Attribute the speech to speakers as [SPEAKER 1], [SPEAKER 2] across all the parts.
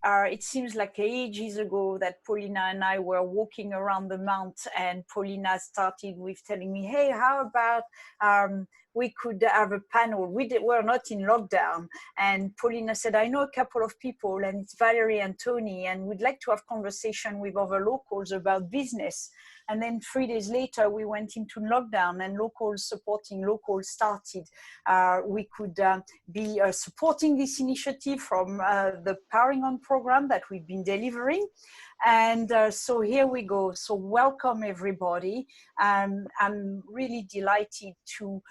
[SPEAKER 1] it seems like ages ago that Paulina and I were walking around the mount, and Paulina started with telling me, hey, how about we could have a panel. We're not in lockdown. And Paulina said, I know a couple of people, and it's Valerie and Tony, and we'd like to have conversation with other locals about business. And then 3 days later, we went into lockdown, and locals supporting locals started. We could be supporting this initiative from the Powering On program that we've been delivering. And so here we go. So welcome, everybody. I'm really delighted to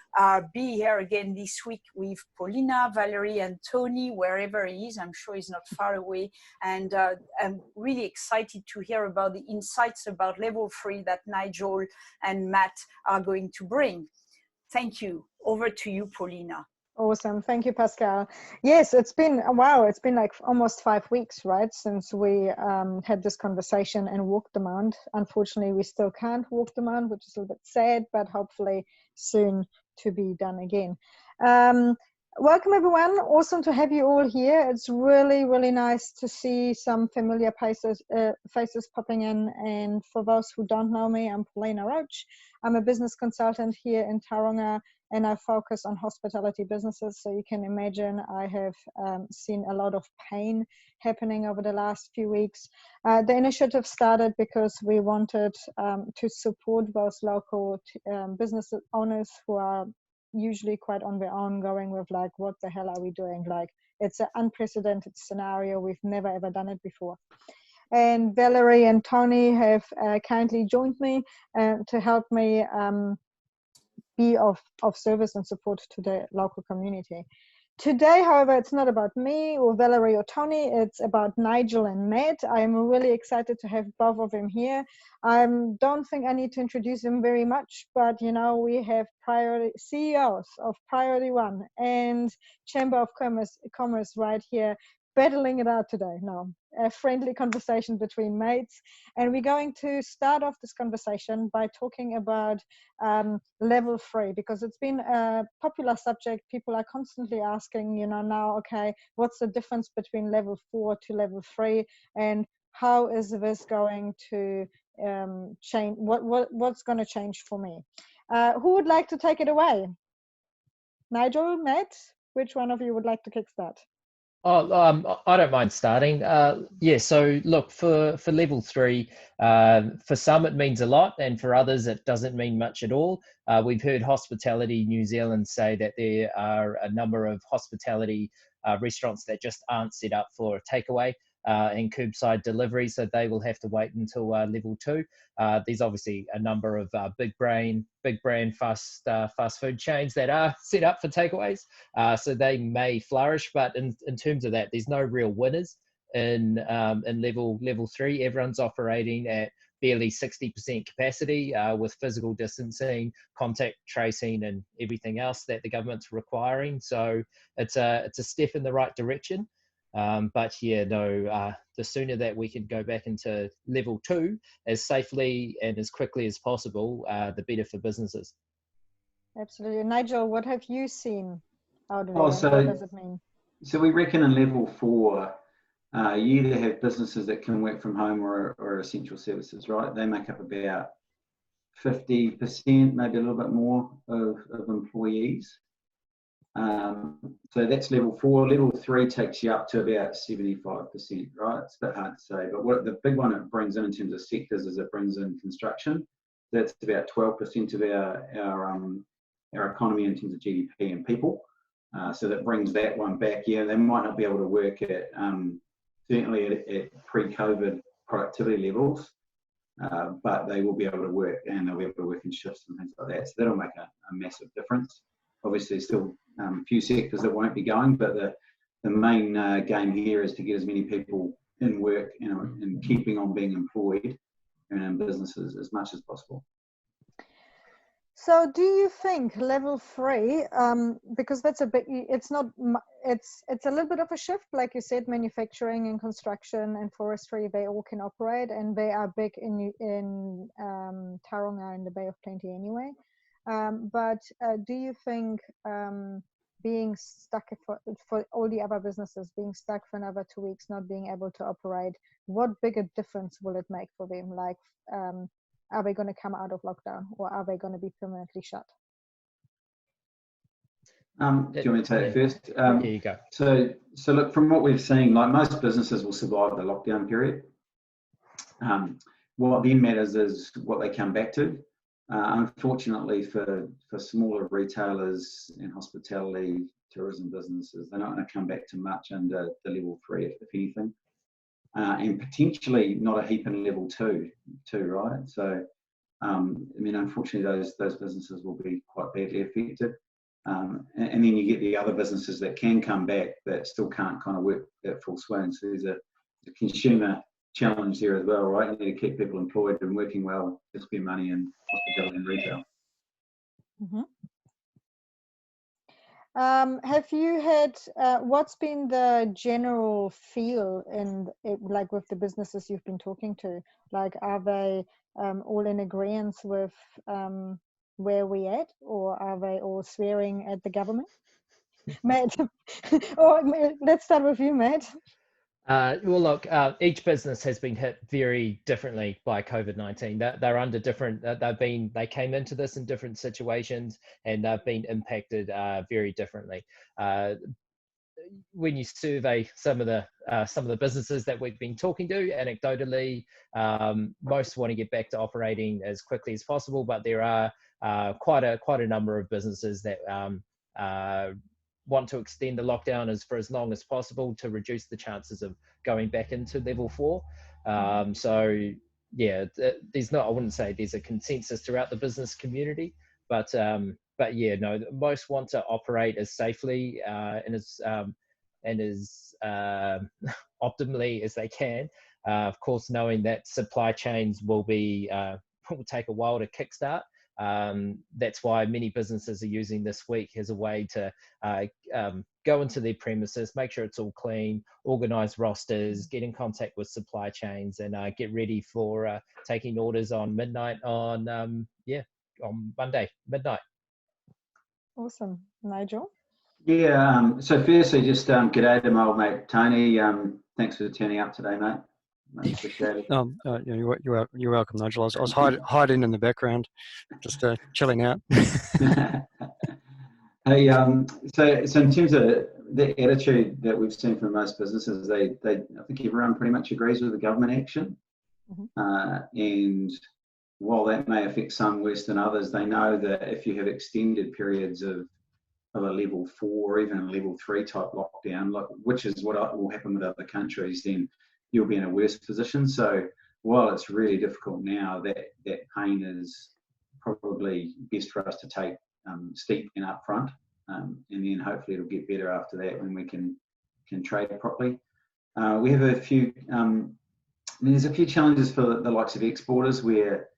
[SPEAKER 1] be here again this week with Paulina, Valerie, and Tony, wherever he is. I'm sure he's not far away. And I'm really excited to hear about the insights about level 3 that Nigel and Matt are going to bring. Thank you. Over to you, Paulina.
[SPEAKER 2] Awesome. Thank you, Pascal. Yes, it's been, wow, it's been like almost 5 weeks, right, since we had this conversation and walked the mount. Unfortunately, we still can't walk the mount, which is a little bit sad, but hopefully soon to be done again. Welcome, everyone. Awesome to have you all here. It's really, really nice to see some familiar faces popping in. And for those who don't know me, I'm Paulina Roach. I'm a business consultant here in Tauranga, and I focus on hospitality businesses. So you can imagine I have seen a lot of pain happening over the last few weeks. The initiative started because we wanted to support those local business owners who are usually quite on their own, going with like, what the hell are we doing? Like, it's an unprecedented scenario. We've never ever done it before. And Valerie and Tony have kindly joined me to help me be of service and support to the local community. Today, however, it's not about me or Valerie or Tony, it's about Nigel and Matt. I'm really excited to have both of them here. I don't think I need to introduce them very much, but you know, we have CEOs of Priority One and Chamber of Commerce right here, battling it out today. No, a friendly conversation between mates. And we're going to start off this conversation by talking about level 3, because it's been a popular subject. People are constantly asking, you know, now, okay, what's the difference between level 4 to level 3, and how is this going to change? What's going to change for me? Who would like to take it away? Nigel, Matt, which one of you would like to kickstart?
[SPEAKER 3] Oh, I don't mind starting. Yeah, so look, for level 3, for some it means a lot, and for others it doesn't mean much at all. We've heard Hospitality New Zealand say that there are a number of hospitality restaurants that just aren't set up for takeaway and curbside delivery, so they will have to wait until level 2. There's obviously a number of big brand fast food chains that are set up for takeaways, so they may flourish. But in terms of that, there's no real winners in level 3. Everyone's operating at barely 60% capacity with physical distancing, contact tracing, and everything else that the government's requiring. So it's a step in the right direction. But yeah, no, the sooner that we can go back into level 2 as safely and as quickly as possible, the better for businesses.
[SPEAKER 2] Absolutely. Nigel, what have you seen out there? What does it mean?
[SPEAKER 4] So we reckon in level 4, you either have businesses that can work from home or essential services, right? They make up about 50%, maybe a little bit more of employees. So that's level 4. Level 3 takes you up to about 75%, right? It's a bit hard to say, but what the big one it brings in terms of sectors is it brings in construction. That's about 12% of our economy in terms of GDP and people. So that brings that one back. Yeah, they might not be able to work at certainly at pre-COVID productivity levels, but they will be able to work, and they'll be able to work in shifts and things like that. So that'll make a massive difference. Obviously, still a few sectors that won't be going, but the main game here is to get as many people in work, you know, and keeping on being employed and in businesses as much as possible.
[SPEAKER 2] So do you think level 3, because that's a bit, it's a little bit of a shift, like you said, manufacturing and construction and forestry, they all can operate, and they are big in Tauranga and the Bay of Plenty anyway. But do you think being stuck for all the other businesses, being stuck for another 2 weeks, not being able to operate, what bigger difference will it make for them? Like, are they going to come out of lockdown, or are they going to be permanently shut?
[SPEAKER 4] Do you want me to take it first?
[SPEAKER 3] Here you go.
[SPEAKER 4] So look, from what we've seen, like most businesses will survive the lockdown period. What then matters is what they come back to. Unfortunately for smaller retailers and hospitality, tourism businesses, they're not going to come back to much under the level 3, if anything, and potentially not a heap in level 2, right? So, I mean, unfortunately, those businesses will be quite badly affected. And then you get the other businesses that can come back that still can't kind of work at full swing. So there's a consumer challenge there as well, right? You need to keep people employed and working well to spend money in hospitality and retail.
[SPEAKER 2] Mm-hmm. Have you had, what's been the general feel like with the businesses you've been talking to? Like, are they all in agreement with where we at, or are they all swearing at the government? Matt, or let's start with you, Matt.
[SPEAKER 3] Well, look, each business has been hit very differently by COVID-19. They're under different, they came into this in different situations, and they've been impacted very differently. When you survey some of the businesses that we've been talking to, anecdotally, most want to get back to operating as quickly as possible, but there are quite a number of businesses that want to extend the lockdown for as long as possible to reduce the chances of going back into level 4. So yeah, I wouldn't say there's a consensus throughout the business community, but yeah, no, most want to operate as safely and as optimally as they can. Of course, knowing that supply chains will take a while to kickstart. That's why many businesses are using this week as a way to go into their premises, make sure it's all clean, organize rosters, get in contact with supply chains, and get ready for taking orders on midnight on Monday midnight.
[SPEAKER 2] Awesome. Nigel?
[SPEAKER 4] Yeah, so firstly, just g'day to my old mate Tony. Thanks for turning up today, mate. Much appreciated.
[SPEAKER 5] You're welcome, Nigel. I was hiding in the background, just chilling out.
[SPEAKER 4] Hey, so in terms of the attitude that we've seen from most businesses, I think everyone pretty much agrees with the government action. And while that may affect some worse than others, they know that if you have extended periods of a level 4 or even a level 3 type lockdown, which is what will happen with other countries, then you'll be in a worse position. So while it's really difficult now, that pain is probably best for us to take steep and upfront, and then hopefully it'll get better after that when we can trade properly. We have a few. There's a few challenges for the likes of exporters where,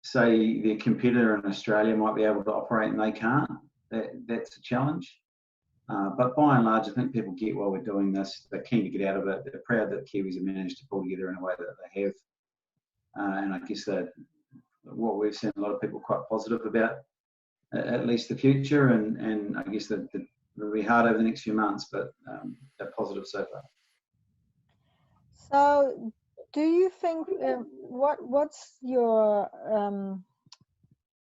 [SPEAKER 4] say, their competitor in Australia might be able to operate and they can't. That's a challenge. But by and large, I think people get why we're doing this. They're keen to get out of it. They're proud that Kiwis have managed to pull together in a way that they have. And I guess that what we've seen a lot of people quite positive about, at least the future. And I guess that it'll be hard over the next few months, but they're positive so far.
[SPEAKER 2] So do you think, what's your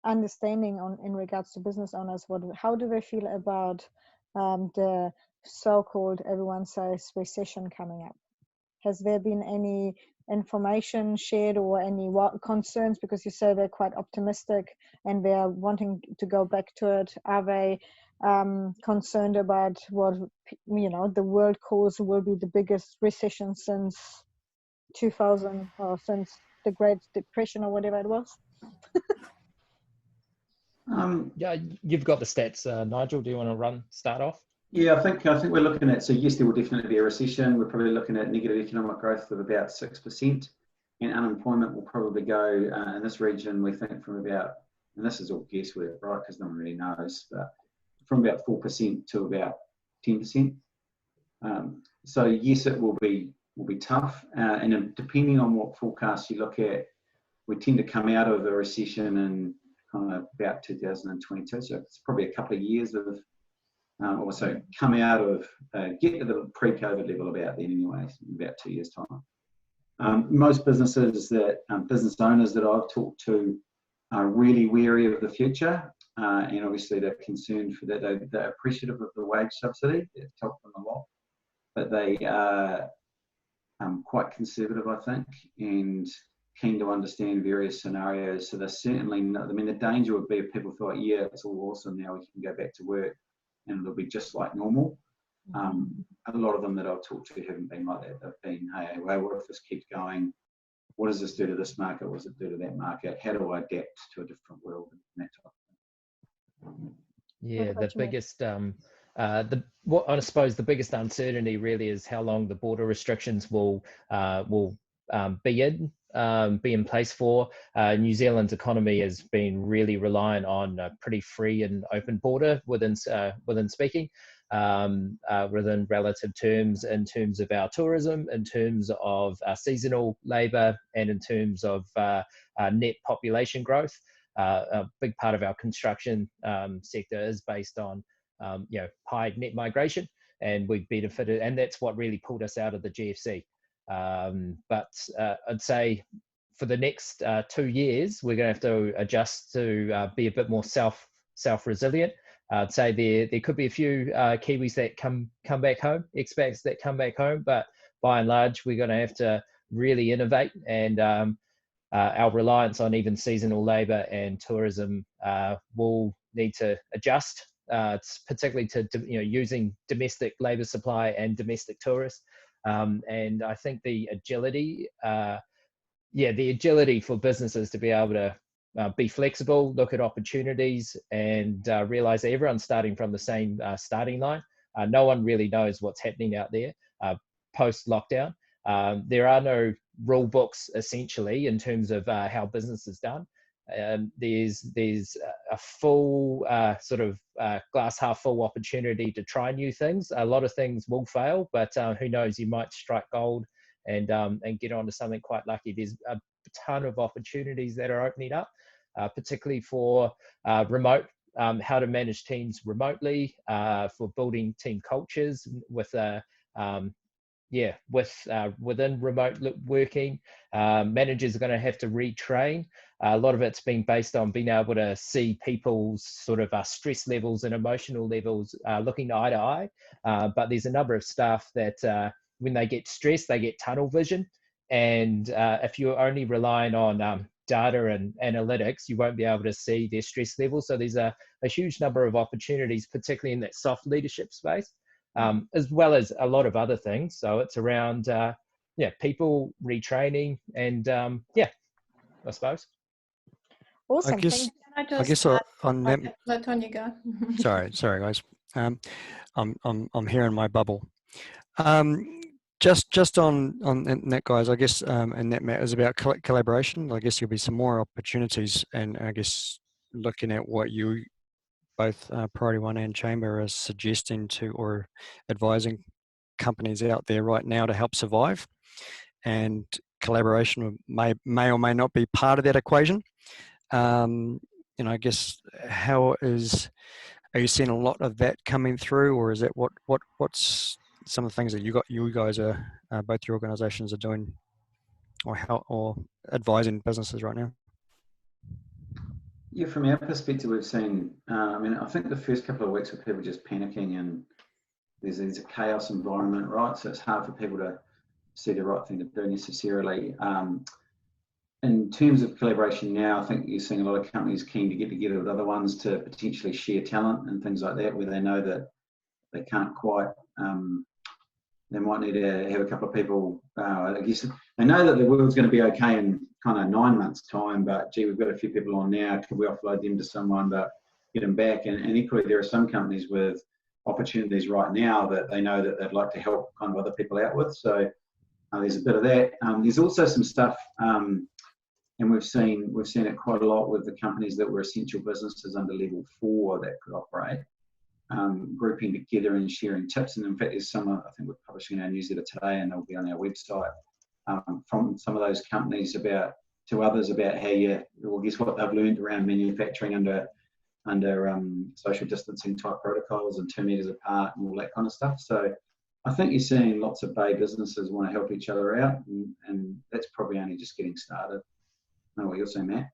[SPEAKER 2] understanding in regards to business owners? How do they feel about the so-called, everyone says, recession coming up? Has there been any information shared or any concerns? Because you say they're quite optimistic and they're wanting to go back to it. Are they concerned about what the world calls will be the biggest recession since 2000 or since the Great Depression or whatever it was?
[SPEAKER 3] Yeah, you've got the stats, Nigel. Do you want to start off?
[SPEAKER 4] Yeah, I think we're looking at, so yes, there will definitely be a recession. We're probably looking at negative economic growth of about 6%, and unemployment will probably go in this region, we think, from about, and this is all guesswork, right, because no one really knows, but from about 4% to about 10%. So yes, it will be tough, and depending on what forecast you look at, we tend to come out of a recession in kind of about 2022. So it's probably a couple of years of also come out of, get to the pre-COVID level about then anyway, in about 2 years' time. Most businesses business owners that I've talked to are really wary of the future, and obviously they're concerned for that. They're appreciative of the wage subsidy. It's helped them a lot, but they are quite conservative, I think, and keen to understand various scenarios. So they're certainly not, I mean, the danger would be if people thought, yeah, it's all awesome, now we can go back to work and it'll be just like normal. A lot of them that I've talked to haven't been like that. They've been, hey, well, what if this keeps going? What does this do to this market? What does it do to that market? How do I adapt to a different world? And that type of thing.
[SPEAKER 3] Yeah, the biggest, what I suppose the biggest uncertainty really is how long the border restrictions will be in place for. New Zealand's economy has been really reliant on a pretty free and open border within speaking, within relative terms, in terms of our tourism, in terms of seasonal labour, and in terms of net population growth. A big part of our construction sector is based on high net migration, and we've benefited, and that's what really pulled us out of the GFC. But I'd say for the next 2 years, we're going to have to adjust to be a bit more self-resilient. I'd say there could be a few Kiwis that come back home, expats that come back home, but by and large, we're going to have to really innovate, and our reliance on even seasonal labour and tourism will need to adjust, particularly to using domestic labour supply and domestic tourists. And I think the agility for businesses to be able to be flexible, look at opportunities, and realize that everyone's starting from the same starting line. No one really knows what's happening out there post-lockdown. There are no rule books essentially in terms of how business is done. There's a full glass half full opportunity to try new things. A lot of things will fail, but who knows, you might strike gold and get onto something quite lucky. There's a ton of opportunities that are opening up, particularly for remote, how to manage teams remotely, for building team cultures within remote working. Managers are going to have to retrain. A lot of it's been based on being able to see people's sort of stress levels and emotional levels looking eye to eye. But there's a number of staff that when they get stressed, they get tunnel vision. And if you're only relying on data and analytics, you won't be able to see their stress levels. So there's a huge number of opportunities, particularly in that soft leadership space. As well as a lot of other things. So it's around, people retraining and, I suppose.
[SPEAKER 2] Awesome.
[SPEAKER 5] I guess on that.
[SPEAKER 6] Let Tonya go.
[SPEAKER 5] sorry, guys. I'm here in my bubble. Just on that, guys. I guess, and that matters about collaboration. I guess there'll be some more opportunities, and I guess looking at what you both Priority One and Chamber are suggesting to or advising companies out there right now to help survive, and collaboration may or may not be part of that equation. I guess are you seeing a lot of that coming through, or is that what's some of the things that you guys are both your organisations are doing, or advising businesses right now?
[SPEAKER 4] Yeah, from our perspective, we've seen, I think the first couple of weeks were people just panicking, and there's a chaos environment, right? So it's hard for people to see the right thing to do necessarily. In terms of collaboration now, I think you're seeing a lot of companies keen to get together with other ones to potentially share talent and things like that, where they know that they can't quite, they might need to have a couple of people, I guess they know that the world's going to be okay in kind of 9 months' time, but gee, we've got a few people on now, could we offload them to someone but get them back? And equally, there are some companies with opportunities right now that they know that they'd like to help kind of other people out with. So there's a bit of that. There's also some stuff, and we've seen it quite a lot with the companies that were essential businesses under level 4 that could operate, grouping together and sharing tips. And in fact, there's some, I think we're publishing our newsletter today, and they'll be on our website, from some of those companies to others about how guess what they've learned around manufacturing under under social distancing type protocols and 2 metres apart and all that kind of stuff. So I think you're seeing lots of bay businesses want to help each other out, and that's probably only just getting started. I know what you're saying, Matt.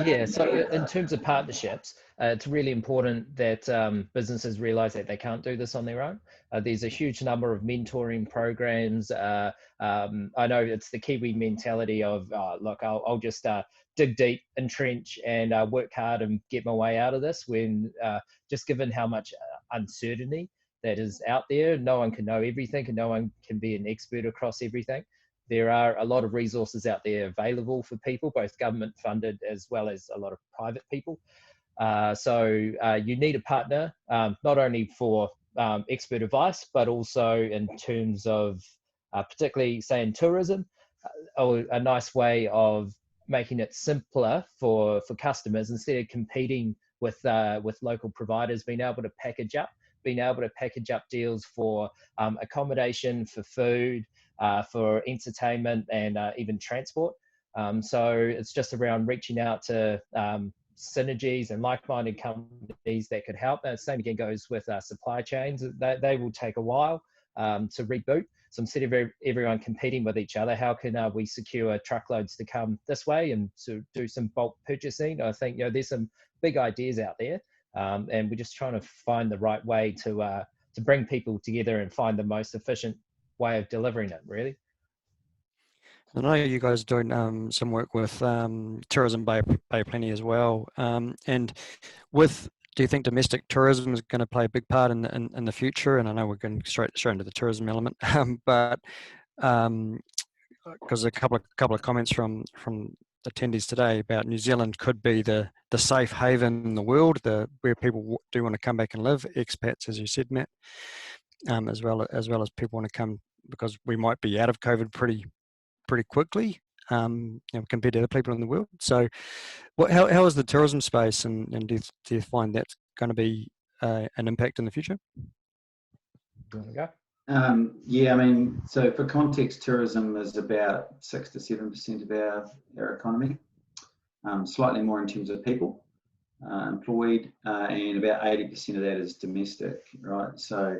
[SPEAKER 3] Yeah, so in terms of partnerships, it's really important that businesses realize that they can't do this on their own. There's a huge number of mentoring programs. I know it's the Kiwi mentality of, look, I'll just dig deep, entrench, and work hard and get my way out of this, when just given how much uncertainty that is out there, no one can know everything and no one can be an expert across everything. There are a lot of resources out there available for people, both government funded as well as a lot of private people. So you need a partner, not only for expert advice, but also in terms of particularly, say, in tourism, a nice way of making it simpler for customers, instead of competing with local providers, being able to package up deals for accommodation, for food, for entertainment, and even transport. So it's just around reaching out to synergies and like-minded companies that could help. Same again goes with supply chains. They will take a while to reboot. So instead of everyone competing with each other, how can we secure truckloads to come this way and to do some bulk purchasing? I think there's some big ideas out there, and we're just trying to find the right way to bring people together and find the most efficient way of delivering it, really.
[SPEAKER 5] I know you guys are doing some work with Tourism Bay Plenty as well, and do you think domestic tourism is going to play a big part in the future? And I know we're going straight into the tourism element, but because a couple of comments from attendees today about New Zealand could be the safe haven in the world, where people do want to come back and live, expats, as you said, Matt, as well as people want to come because we might be out of COVID pretty quickly, compared to other people in the world. So, how is the tourism space, and do you find that's going to be an impact in the future?
[SPEAKER 3] You want to go?
[SPEAKER 4] Yeah, I mean, so for context, tourism is about 6 to 7% of our economy, slightly more in terms of people employed, and about 80% of that is domestic, right? So,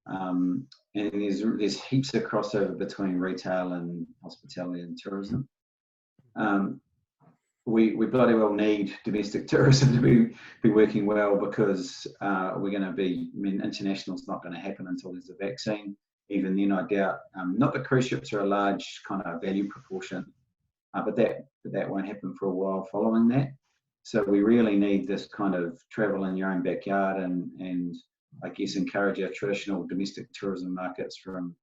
[SPEAKER 4] and there's heaps of crossover between retail and hospitality and tourism. We bloody well need domestic tourism to be working well, because we're going to be, I mean, international's not going to happen until there's a vaccine. Even then, I doubt. Not that cruise ships are a large kind of value proportion, but that won't happen for a while following that. So we really need this kind of travel in your own backyard, and I guess encourage our traditional domestic tourism markets from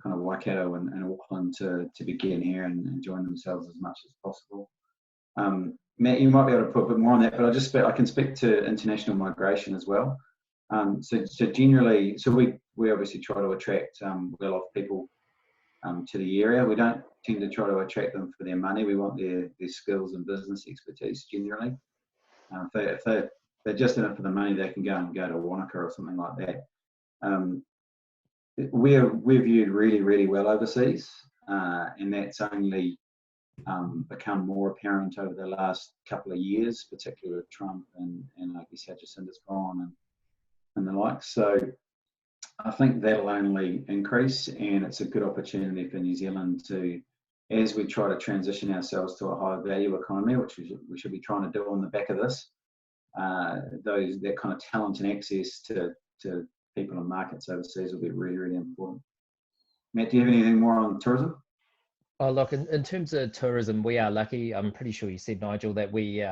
[SPEAKER 4] kind of Waikato and Auckland to begin here and enjoy themselves as much as possible. Matt, you might be able to put a bit more on that, but I can speak to international migration as well. So generally, we obviously try to attract well-off people to the area. We don't tend to try to attract them for their money. We want their skills and business expertise generally. If they're just in it for the money, they can go to Wanaka or something like that. We're viewed really, really well overseas, and that's only become more apparent over the last couple of years, particularly with Trump and I guess how Jacinda's gone and the like. So I think that'll only increase, and it's a good opportunity for New Zealand to, as we try to transition ourselves to a higher value economy, which we should be trying to do on the back of this, that kind of talent and access to people and markets overseas will be really, really important. Matt, do you have anything more on tourism?
[SPEAKER 3] Oh, look, in terms of tourism, we are lucky. I'm pretty sure you said, Nigel, that we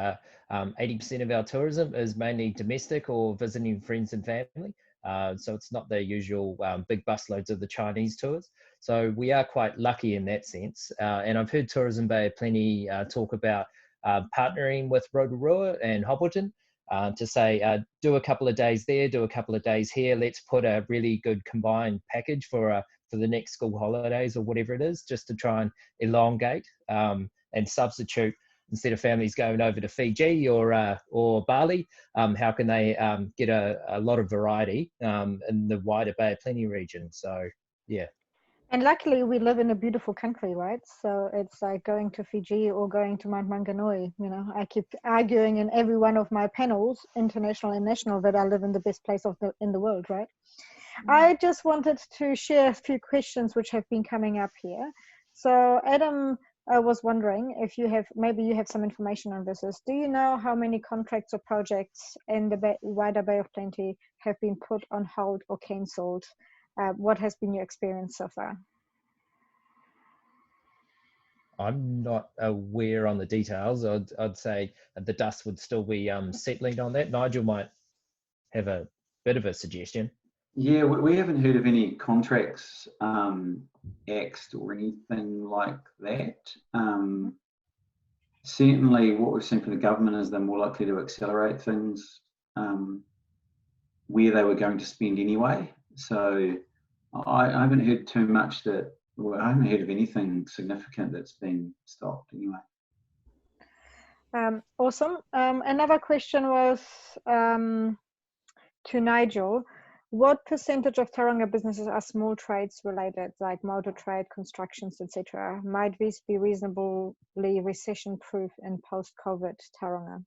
[SPEAKER 3] 80% of our tourism is mainly domestic or visiting friends and family. So it's not the usual big busloads of the Chinese tours. So we are quite lucky in that sense. And I've heard Tourism Bay Plenty talk about partnering with Rotorua and Hobbleton to say, do a couple of days there, do a couple of days here. Let's put a really good combined package for the next school holidays or whatever it is, just to try and elongate and substitute. Instead of families going over to Fiji or Bali, how can they get a lot of variety in the wider Bay of Plenty region? So, yeah.
[SPEAKER 2] And luckily, we live in a beautiful country, right? So it's like going to Fiji or going to Mount Maunganui. You know, I keep arguing in every one of my panels, international and national, that I live in the best place in the world, right? I just wanted to share a few questions which have been coming up here. So Adam, I was wondering if maybe you have some information on this. Do you know how many contracts or projects in the wider Bay of Plenty have been put on hold or cancelled? What has been your experience so far?
[SPEAKER 3] I'm not aware on the details. I'd say the dust would still be settling on that. Nigel might have a bit of a suggestion.
[SPEAKER 4] Yeah, we haven't heard of any contracts axed or anything like that. Certainly what we've seen from the government is they're more likely to accelerate things where they were going to spend anyway. So I haven't heard too much I haven't heard of anything significant that's been stopped anyway.
[SPEAKER 2] Awesome. Another question was to Nigel. What percentage of Tauranga businesses are small trades related, like motor trade, constructions, etc.? Might these be reasonably recession-proof in post-COVID Tauranga?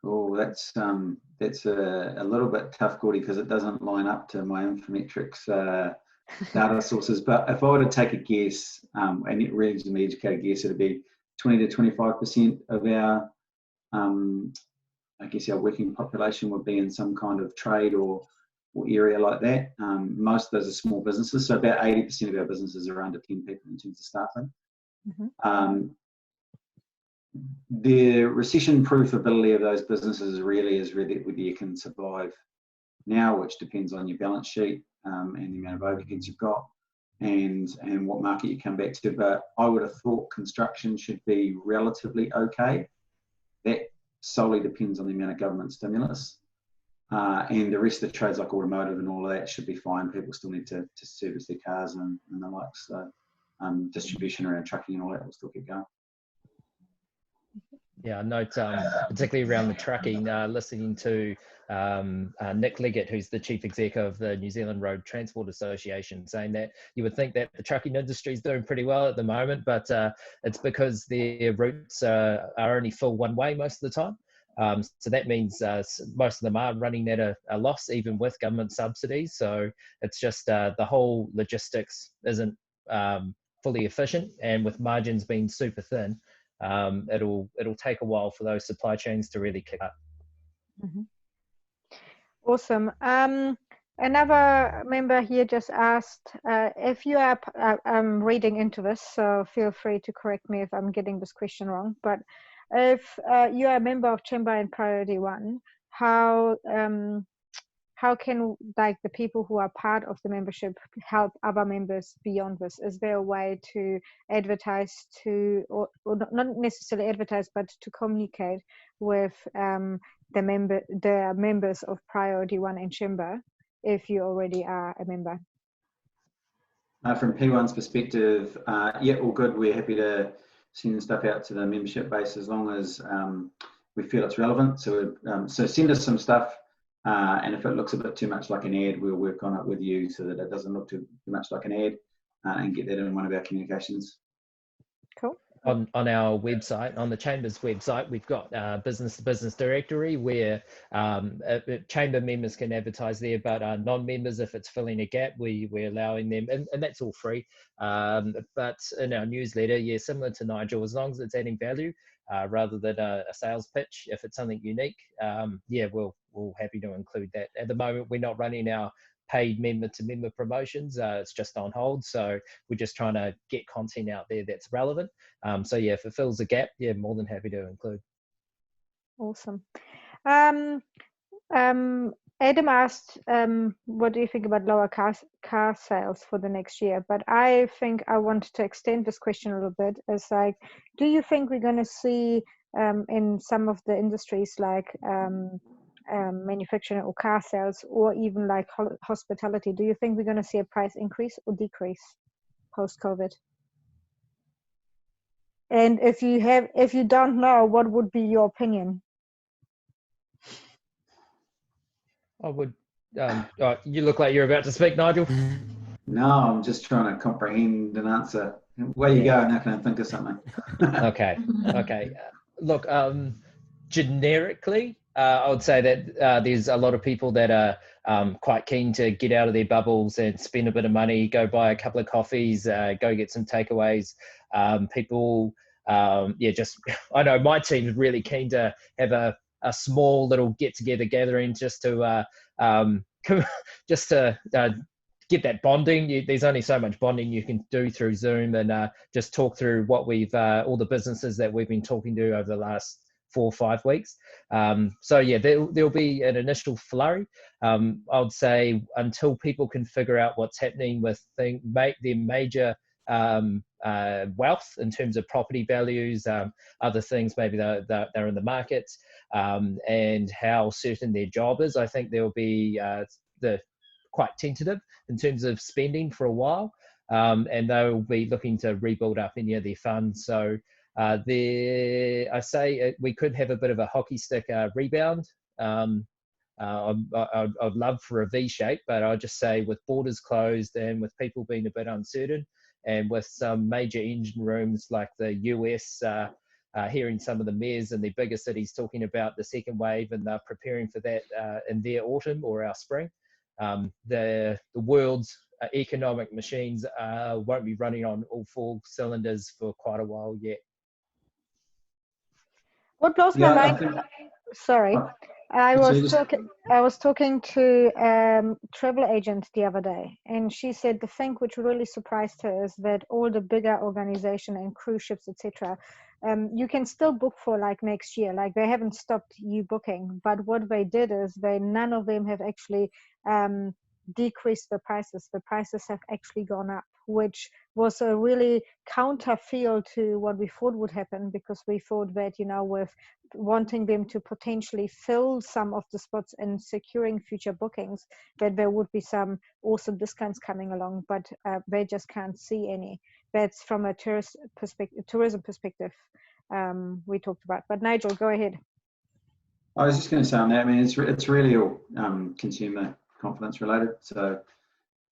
[SPEAKER 4] Oh, that's a little bit tough, Gordy, because it doesn't line up to my Infometrics data sources. But if I were to take a guess, and it reasonably educated guess, it'd be 20 to 25% of our, I guess, our working population would be in some kind of trade or area like that. Most of those are small businesses, so about 80% of our businesses are under 10 people in terms of staffing. Mm-hmm. The recession-proof ability of those businesses really is whether you can survive now, which depends on your balance sheet and the amount of overheads you've got and what market you come back to. But I would have thought construction should be relatively okay. That solely depends on the amount of government stimulus. And the rest of the trades like automotive and all of that should be fine. People still need to service their cars and the like. So distribution around trucking and all that will still keep going.
[SPEAKER 3] Yeah, I note particularly around the trucking, listening to Nick Leggett, who's the chief exec of the New Zealand Road Transport Association, saying that you would think that the trucking industry is doing pretty well at the moment, but it's because their routes are only full one way most of the time. So that means most of them are running at a loss, even with government subsidies. So it's just the whole logistics isn't fully efficient, and with margins being super thin, it'll take a while for those supply chains to really kick up.
[SPEAKER 2] Mm-hmm. Awesome. Another member here just asked if you are, I'm reading into this, so feel free to correct me if I'm getting this question wrong, but if you are a member of Chamber and Priority One, how can like the people who are part of the membership help other members beyond this? Is there a way to advertise or not necessarily advertise, but to communicate with the members of Priority One and Chamber if you already are a member?
[SPEAKER 4] From P1's perspective, yeah, all good. We're happy to send stuff out to the membership base as long as we feel it's relevant. So send us some stuff. And if it looks a bit too much like an ad, we'll work on it with you so that it doesn't look too much like an ad and get that in one of our communications.
[SPEAKER 2] Cool.
[SPEAKER 3] On our website, on the Chamber's website, we've got business-to-business directory where Chamber members can advertise there, but non-members, if it's filling a gap, we're allowing them, and that's all free. But in our newsletter, yeah, similar to Nigel, as long as it's adding value, rather than a sales pitch, if it's something unique, yeah, we'll happy to include that. At the moment, we're not running our paid member-to-member promotions. It's just on hold, so we're just trying to get content out there that's relevant. So yeah, if it fills a gap, yeah, more than happy to include.
[SPEAKER 2] Awesome. Adam asked, what do you think about lower car sales for the next year? But I think I want to extend this question a little bit. It's like, do you think we're going to see in some of the industries like manufacturing or car sales, or even like hospitality, do you think we're going to see a price increase or decrease post-COVID? And if you don't know, what would be your opinion?
[SPEAKER 3] I would. You look like you're about to speak, Nigel.
[SPEAKER 4] No, I'm just trying to comprehend an answer. Where you go, now can I think of something?
[SPEAKER 3] Okay. Okay. Look, generically, I would say that there's a lot of people that are quite keen to get out of their bubbles and spend a bit of money, go buy a couple of coffees, go get some takeaways. People, yeah, just, I know my team is really keen to have a small little get-together gathering just to just to get that bonding. There's only so much bonding you can do through Zoom, and just talk through what we've all the businesses that we've been talking to over the last 4 or 5 weeks. So yeah, there'll be an initial flurry. I would say until people can figure out what's happening with their major wealth in terms of property values, other things maybe they're in the markets, and how certain their job is. I think there will be the quite tentative in terms of spending for a while, and they'll be looking to rebuild up any of their funds. So I say we could have a bit of a hockey stick rebound. I'd love for a V shape, but I'll just say with borders closed and with people being a bit uncertain, and with some major engine rooms like the US, hearing some of the mayors in the bigger cities talking about the second wave, and they're preparing for that in their autumn or our spring. The world's economic machines won't be running on all 4 cylinders for quite a while yet.
[SPEAKER 2] What blows my mind, sorry, I was talking to travel agent the other day, and she said the thing which really surprised her is that all the bigger organization and cruise ships, etc., you can still book for like next year. Like they haven't stopped you booking, but what they did is none of them have actually decreased the prices. The prices have actually gone up, which was a really counter feel to what we thought would happen, because we thought that, with wanting them to potentially fill some of the spots and securing future bookings, that there would be some awesome discounts coming along, but they just can't see any. That's from a tourism perspective we talked about. But Nigel, go ahead.
[SPEAKER 4] I was just going to say on that, I mean, it's really all consumer confidence related. So,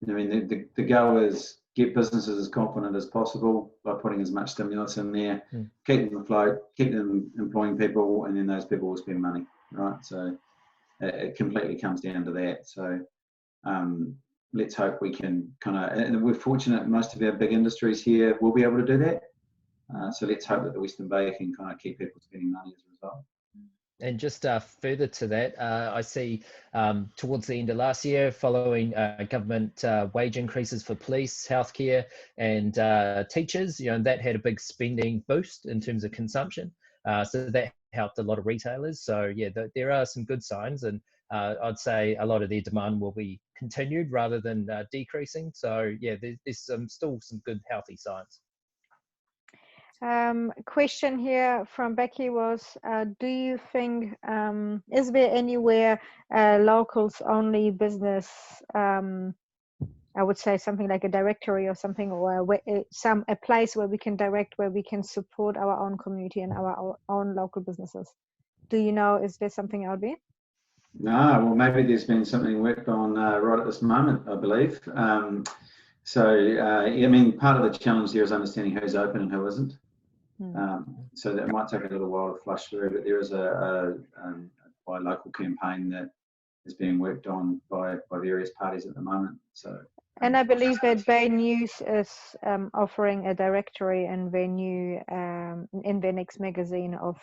[SPEAKER 4] I mean, the goal is get businesses as confident as possible by putting as much stimulus in there, keep them afloat, keep them employing people, and then those people will spend money, right? So it completely comes down to that. So let's hope we can and we're fortunate most of our big industries here will be able to do that. So let's hope that the Western Bay can kind of keep people spending money as a result.
[SPEAKER 3] And just further to that, I see towards the end of last year, following government wage increases for police, healthcare, and teachers, that had a big spending boost in terms of consumption. So that helped a lot of retailers. So yeah, there are some good signs, and I'd say a lot of their demand will be continued rather than decreasing. So yeah, there's still some good, healthy signs.
[SPEAKER 2] Question here from Becky was, do you think, is there anywhere locals only business, I would say something like a directory or something, or a place where we can direct, where we can support our own community and our own local businesses? Do you know, is there something out there?
[SPEAKER 4] No, well, maybe there's been something worked on right at this moment, I believe. I mean, part of the challenge there is understanding who's open and who isn't. So that might take a little while to flush through, but there is a buy local campaign that is being worked on by various parties at the moment. So,
[SPEAKER 2] and I believe that Bay News is offering a directory in their new in their next magazine of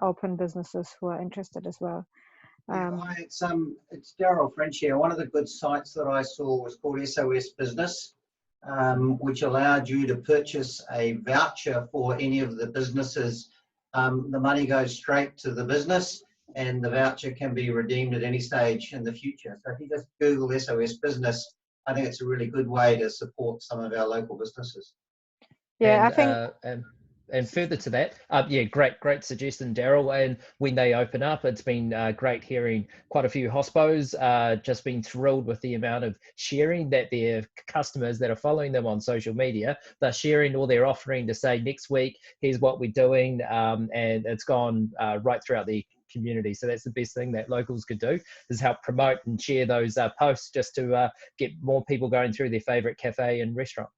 [SPEAKER 2] open businesses who are interested as well.
[SPEAKER 6] It's Daryl French here. One of the good sites that I saw was called SOS Business, which allowed you to purchase a voucher for any of the businesses. The money goes straight to the business, and the voucher can be redeemed at any stage in the future. So if you just Google SOS Business, I think it's a really good way to support some of our local businesses.
[SPEAKER 2] Yeah,
[SPEAKER 3] and,
[SPEAKER 2] I think.
[SPEAKER 3] And further to that, yeah, great suggestion, Daryl. And when they open up, it's been great hearing quite a few hospos just been thrilled with the amount of sharing that their customers that are following them on social media, they're sharing all their offering to say next week, here's what we're doing. And it's gone right throughout the community. So that's the best thing that locals could do, is help promote and share those posts just to get more people going through their favourite cafe and restaurant.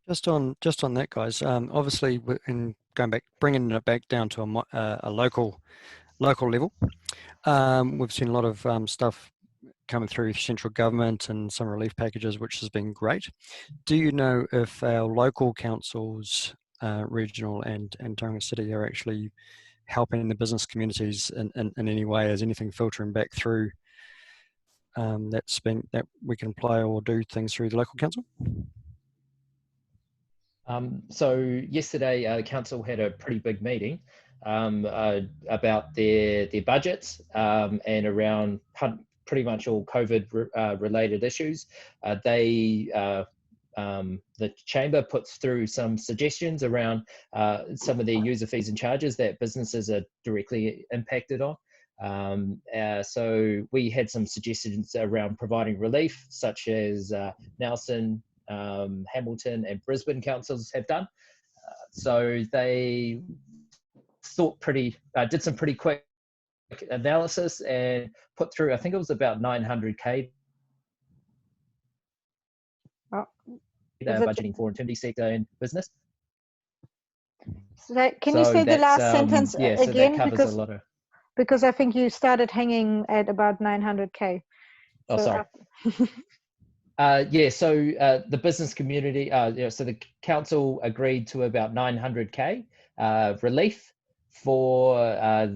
[SPEAKER 5] Just on that, guys. Obviously, in going back, bringing it back down to a local level, we've seen a lot of stuff coming through central government and some relief packages, which has been great. Do you know if our local councils, regional and Tauranga City, are actually helping the business communities in any way? Is anything filtering back through that we can apply or do things through the local council?
[SPEAKER 3] So yesterday, council had a pretty big meeting about their budgets and around pretty much all COVID related issues. The chamber puts through some suggestions around some of their user fees and charges that businesses are directly impacted on. So we had some suggestions around providing relief, such as Nelson, Hamilton and Brisbane councils have done. So they did some pretty quick analysis and put through, I think it was about 900K they're budgeting for in terms of sector and business.
[SPEAKER 2] So can you say the last sentence
[SPEAKER 3] so
[SPEAKER 2] again?
[SPEAKER 3] that covers a lot of...
[SPEAKER 2] Because I think you started hanging at about 900K.
[SPEAKER 3] Oh, sorry. So the business community, so the council agreed to about 900K relief for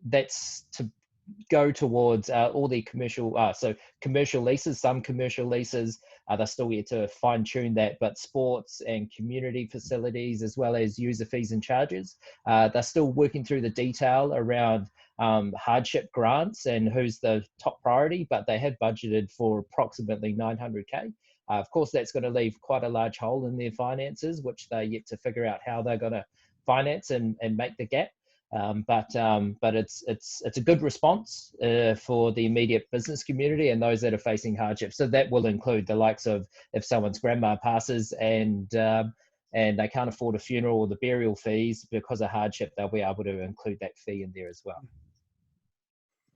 [SPEAKER 3] that's to go towards all the commercial, so commercial leases, some commercial leases, they're still yet to fine tune that, but sports and community facilities, as well as user fees and charges, they're still working through the detail around hardship grants and who's the top priority, but they have budgeted for approximately 900K. Of course, that's going to leave quite a large hole in their finances, which they're yet to figure out how they're going to finance and make the gap. But it's a good response for the immediate business community and those that are facing hardship. So that will include the likes of if someone's grandma passes and they can't afford a funeral or the burial fees because of hardship, they'll be able to include that fee in there as well.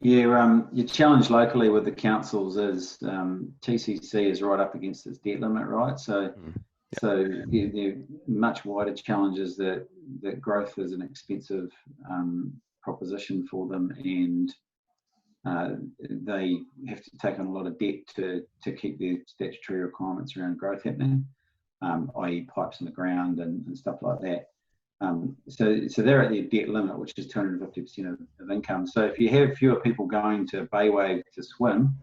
[SPEAKER 4] Yeah, your challenge locally with the councils is TCC is right up against its debt limit, right? So, there are much wider challenges that growth is an expensive proposition for them, and they have to take on a lot of debt to keep their statutory requirements around growth happening, i.e. pipes in the ground and stuff like that. So they're at their debt limit, which is 250% of income. So if you have fewer people going to Baywave to swim,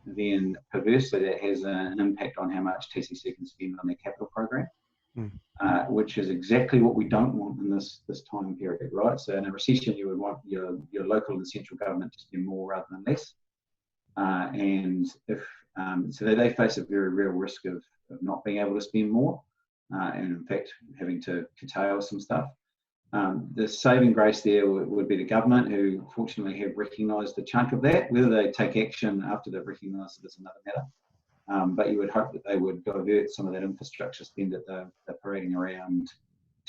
[SPEAKER 4] then perversely that has an impact on how much TCC can spend on their capital program, which is exactly what we don't want in this time period, right? So in a recession, you would want your local and central government to spend more rather than less. And if so they face a very real risk of not being able to spend more. And in fact, having to curtail some stuff. The saving grace there would be the government, who fortunately have recognised a chunk of that. Whether they take action after they've recognised it is another matter. But you would hope that they would divert some of that infrastructure spend that they're parading around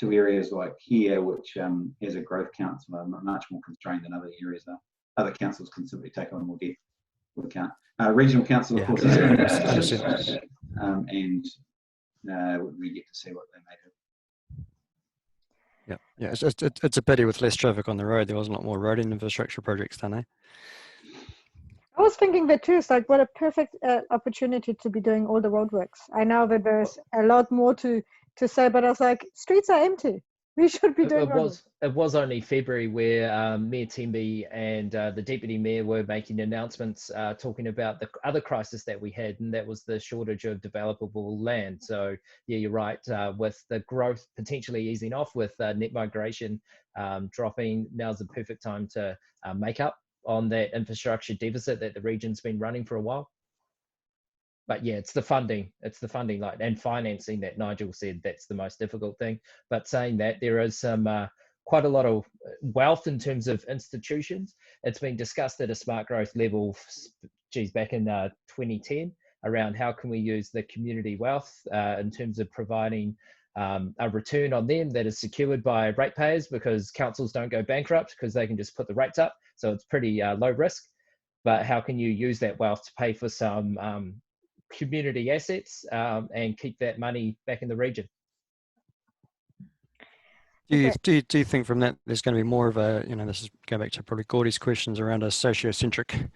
[SPEAKER 4] to areas like here, which as a growth council are much more constrained than other areas are. Other councils can simply take on more debt. We can't. Regional council, of course, is and we get to see what they may do.
[SPEAKER 5] Yeah, it's a pity with less traffic on the road. There was a lot more road infrastructure projects done, eh?
[SPEAKER 2] I was thinking that too. It's like, what a perfect opportunity to be doing all the roadworks. I know that there's a lot more to say, but I was like, streets are empty. We should be doing
[SPEAKER 3] it was only February where Mayor Temby and the Deputy Mayor were making announcements talking about the other crisis that we had, and that was the shortage of developable land. So yeah, you're right, with the growth potentially easing off, with net migration dropping, now's the perfect time to make up on that infrastructure deficit that the region's been running for a while. But yeah, it's the funding like, and financing that Nigel said, that's the most difficult thing. But saying that, there is some quite a lot of wealth in terms of institutions. It's been discussed at a smart growth level, back in 2010, around how can we use the community wealth in terms of providing a return on them that is secured by ratepayers, because councils don't go bankrupt because they can just put the rates up. So it's pretty low risk. But how can you use that wealth to pay for some community assets and keep that money back in the region?
[SPEAKER 5] Do you think from that there's going to be more of a, this is going back to probably Gordy's questions around a sociocentric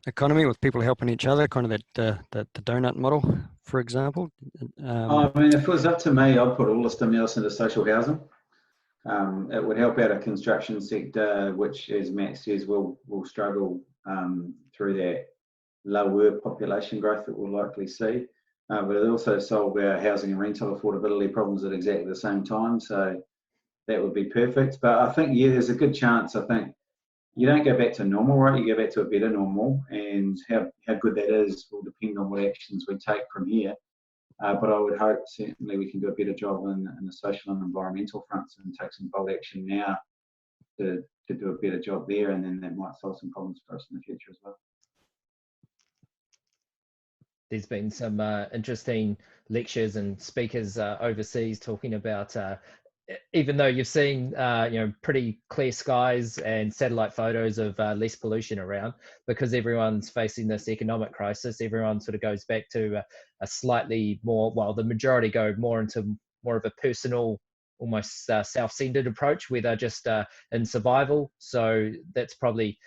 [SPEAKER 5] economy with people helping each other, kind of the donut model, for example?
[SPEAKER 4] I mean, if it was up to me, I'd put all the stimulus into social housing. It would help out a construction sector, which, as Matt says, will struggle through that lower population growth that we'll likely see. But it also solve our housing and rental affordability problems at exactly the same time. So that would be perfect. But I think, yeah, there's a good chance. I think you don't go back to normal, right? You go back to a better normal, and how good that is will depend on what actions we take from here. But I would hope certainly we can do a better job in the social and environmental fronts and take some bold action now to do a better job there, and then that might solve some problems for us in the future as well.
[SPEAKER 3] There's been some interesting lectures and speakers overseas talking about even though you've seen pretty clear skies and satellite photos of less pollution around, because everyone's facing this economic crisis, everyone sort of goes back to a slightly more, well, the majority go more into more of a personal, almost self-centered approach where they're just in survival. So that's probably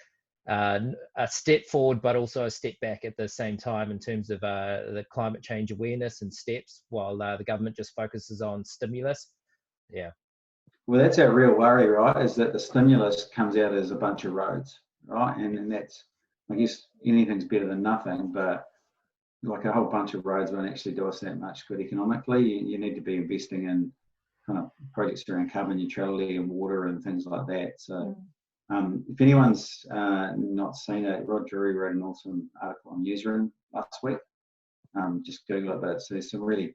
[SPEAKER 3] a step forward, but also a step back at the same time in terms of the climate change awareness and steps, while the government just focuses on stimulus. Yeah.
[SPEAKER 4] Well, that's our real worry, right? Is that the stimulus comes out as a bunch of roads, right? And that's, I guess, anything's better than nothing, but like a whole bunch of roads won't actually do us that much good economically. You need to be investing in kind of projects around carbon neutrality and water and things like that. So if anyone's not seen it, Rod Drury wrote an awesome article on Newsroom last week. Just Google it, but it's some really,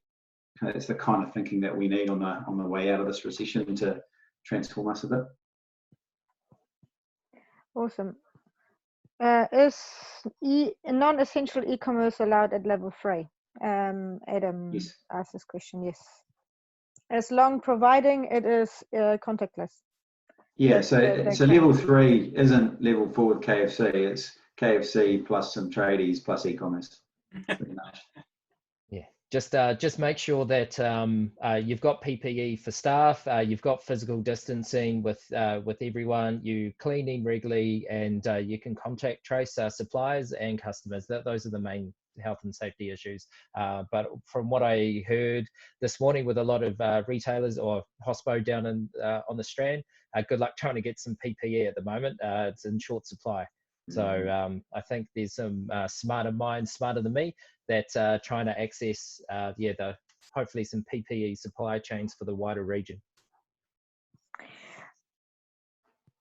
[SPEAKER 4] it's the kind of thinking that we need on the way out of this recession to transform us a bit.
[SPEAKER 2] Awesome. Is non-essential e-commerce allowed at level 3? Adam
[SPEAKER 4] Yes.
[SPEAKER 2] asked this question. Yes, as long providing it is contactless.
[SPEAKER 4] Yeah, so level 3 isn't level 4 with KFC. It's KFC plus some tradies plus e-commerce. Pretty much.
[SPEAKER 3] Yeah, just make sure that you've got PPE for staff, you've got physical distancing with everyone, you cleaning regularly, and you can contact trace suppliers and customers. Those are the main health and safety issues. But from what I heard this morning with a lot of retailers or hospo down on the Strand, good luck trying to get some PPE at the moment. It's in short supply. So I think there's some smarter minds, smarter than me, that trying to access, hopefully some PPE supply chains for the wider region.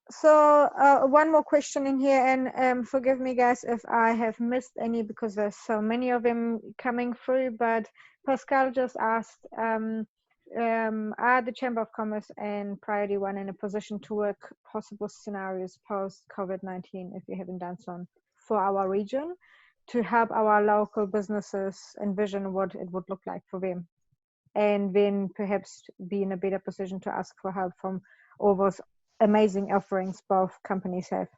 [SPEAKER 2] So one more question in here, and forgive me guys if I have missed any because there's so many of them coming through, but Pascal just asked, are the Chamber of Commerce and Priority 1 in a position to work possible scenarios post COVID-19, if you haven't done so, for our region, to help our local businesses envision what it would look like for them, and then perhaps be in a better position to ask for help from all those amazing offerings both companies have?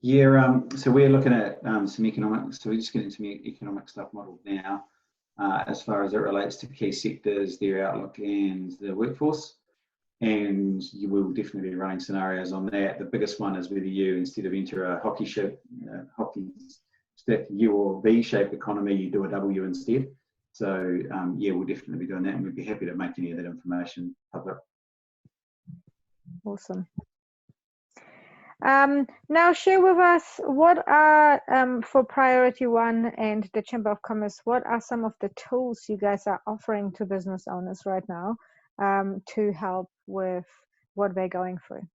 [SPEAKER 4] Yeah, so we're looking at some economics. So we're just getting some economic stuff modeled now, as far as it relates to key sectors, their outlook, and the workforce. And you will definitely be running scenarios on that. The biggest one is whether you, instead of enter a hockey stick U or V-shaped economy, you do a W instead. So yeah, we'll definitely be doing that, and we'd be happy to make any of that information public.
[SPEAKER 2] Awesome. Now share with us what are, for Priority 1 and the Chamber of Commerce, what are some of the tools you guys are offering to business owners right now to help with what they're going through?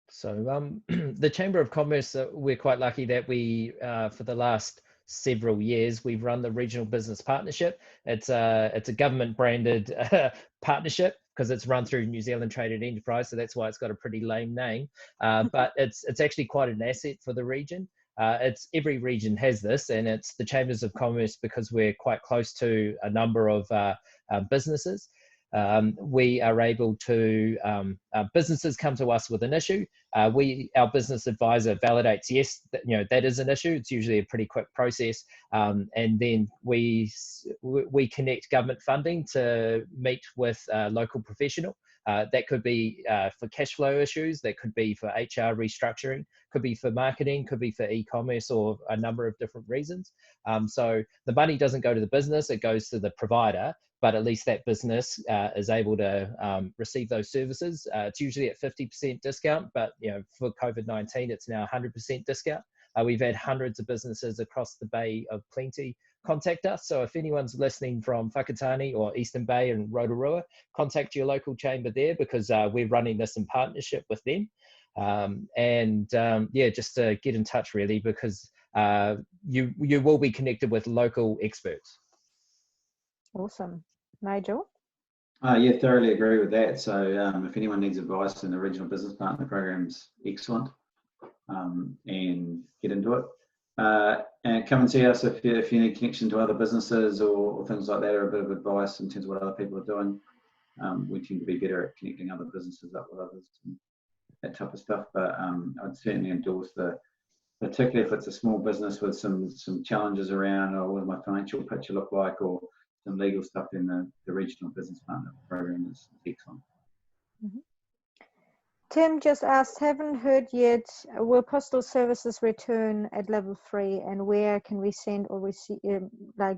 [SPEAKER 2] So
[SPEAKER 3] the Chamber of Commerce, we're quite lucky that we, for the last several years, we've run the Regional Business Partnership. It's a government branded partnership because it's run through New Zealand Trade and Enterprise, so that's why it's got a pretty lame name. But it's actually quite an asset for the region. Every region has this, and it's the Chambers of Commerce because we're quite close to a number of businesses. we are able to, businesses come to us with an issue. Our business advisor validates, yes, that is an issue. It's usually a pretty quick process. And then we connect government funding to meet with a local professional. That could be for cash flow issues, that could be for HR restructuring, could be for marketing, could be for e-commerce, or a number of different reasons. So the money doesn't go to the business, it goes to the provider, but at least that business is able to receive those services. It's usually at 50% discount, but for COVID-19, it's now 100% discount. We've had hundreds of businesses across the Bay of Plenty contact us. So if anyone's listening from Whakatane or Eastern Bay and Rotorua, contact your local chamber there, because we're running this in partnership with them. Yeah, just to get in touch really, because you will be connected with local experts.
[SPEAKER 2] Awesome. Nigel?
[SPEAKER 4] Yeah, thoroughly agree with that. So if anyone needs advice, then the Regional Business Partner Program's excellent, and get into it. And come and see us if you need connection to other businesses or things like that, or a bit of advice in terms of what other people are doing. We tend to be better at connecting other businesses up with others and that type of stuff. But I'd certainly endorse particularly if it's a small business with some challenges around, or what does my financial picture look like, or some legal stuff, in the Regional Business Partner Program is excellent.
[SPEAKER 2] Mm-hmm. Tim just asked, haven't heard yet, will postal services return at level 3, and where can we send or receive,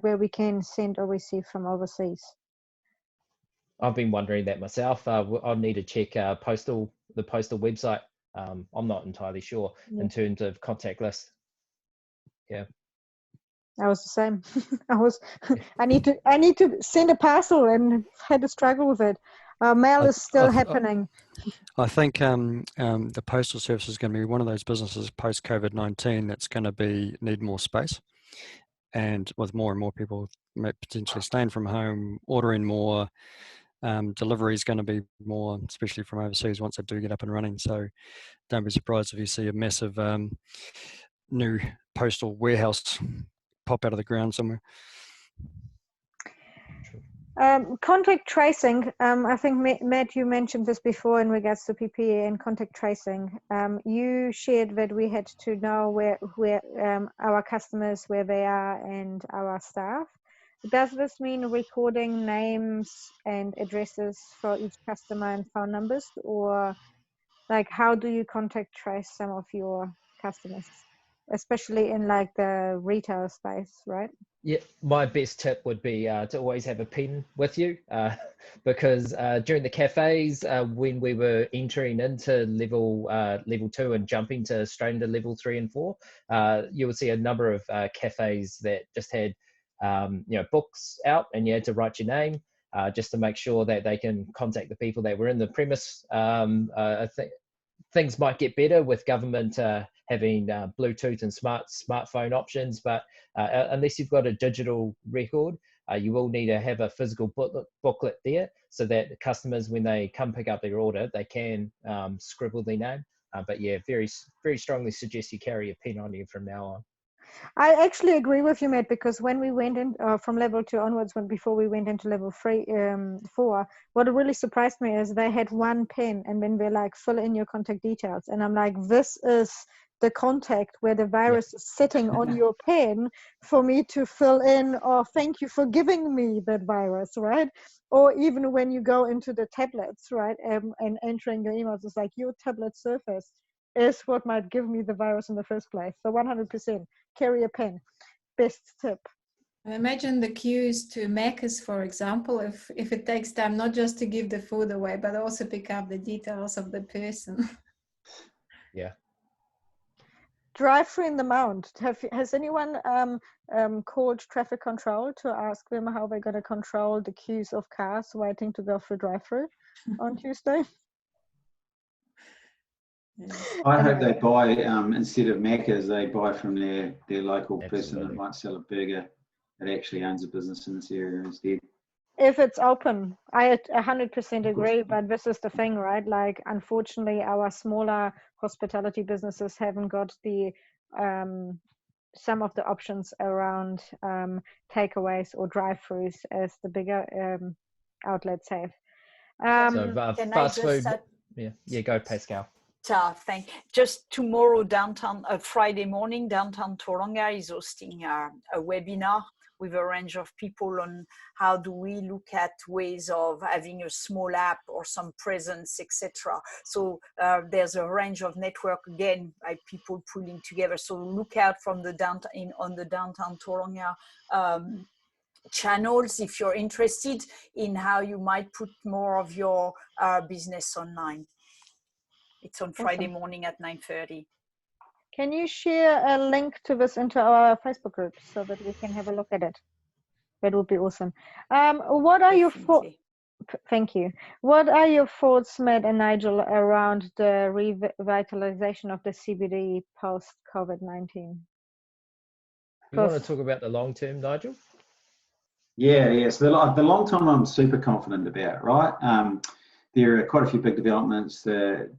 [SPEAKER 2] where we can send or receive from overseas?
[SPEAKER 3] I've been wondering that myself. I'll need to check the postal website. I'm not entirely sure in terms of contact list. Yeah.
[SPEAKER 2] I was the same. I need to send a parcel and had to struggle with it. Mail is still happening.
[SPEAKER 5] I think the postal service is going to be one of those businesses post COVID-19 that's going to need more space, and with more and more people potentially staying from home, ordering more, delivery is going to be more, especially from overseas once they do get up and running. So don't be surprised if you see a massive new postal warehouse pop out of the ground somewhere.
[SPEAKER 2] Contact tracing, I think Matt, you mentioned this before in regards to PPE and contact tracing. You shared that we had to know where our customers, where they are, and our staff. Does this mean recording names and addresses for each customer and phone numbers, or how do you contact trace some of your customers, especially in the retail space, right?
[SPEAKER 3] Yeah, my best tip would be to always have a pen with you, because during the cafes, when we were entering into level 2 and jumping straight into level 3 and 4, you would see a number of cafes that just had books out, and you had to write your name just to make sure that they can contact the people that were in the premise. I think things might get better with government having Bluetooth and smartphone options, but unless you've got a digital record, you will need to have a physical booklet there, so that the customers, when they come pick up their order, they can scribble their name. But yeah, very, very strongly suggest you carry a pen on you from now on.
[SPEAKER 2] I actually agree with you, Matt, because when we went in from level 2 onwards, before we went into level 4, what really surprised me is they had one pen, and then they're fill in your contact details, and I'm like, this is the contact where the virus is sitting on your pen for me to fill in, or thank you for giving me that virus, right? Or even when you go into the tablets, right, and entering your emails, it's your tablet surface is what might give me the virus in the first place. So 100% carry a pen. Best tip.
[SPEAKER 7] Imagine the queues to Macca's, for example, if it takes time not just to give the food away, but also pick up the details of the person.
[SPEAKER 3] Yeah.
[SPEAKER 2] Drive-through in the Mount. Has anyone called traffic control to ask them how they're going to control the queues of cars waiting to go through drive-through on Tuesday?
[SPEAKER 4] I hope they buy, instead of Macca's, they buy from their local person that might sell a burger that actually owns a business in this area instead.
[SPEAKER 2] If it's open, I 100% agree, but this is the thing, right? Unfortunately, our smaller hospitality businesses haven't got the some of the options around takeaways or drive-throughs as the bigger outlets have.
[SPEAKER 3] So
[SPEAKER 1] Can I
[SPEAKER 3] fast
[SPEAKER 1] just
[SPEAKER 3] food. Yeah, go Pascal.
[SPEAKER 1] Thank. Just tomorrow, downtown, Friday morning, downtown Tauranga is hosting a webinar with a range of people on how do we look at ways of having a small app or some presence, etc. So there's a range of network again by people pulling together. So look out from the on the downtown Tauranga channels if you're interested in how you might put more of your business online. It's on Friday morning at 9:30.
[SPEAKER 2] Can you share a link to this into our Facebook group so that we can have a look at it? That would be awesome. What are your thoughts? Thank you. What are your thoughts, Matt and Nigel, around the revitalization of the CBD post COVID-19?
[SPEAKER 3] You want to talk about the long term, Nigel?
[SPEAKER 4] Yeah. So the long term, I'm super confident about. Right. There are quite a few big developments that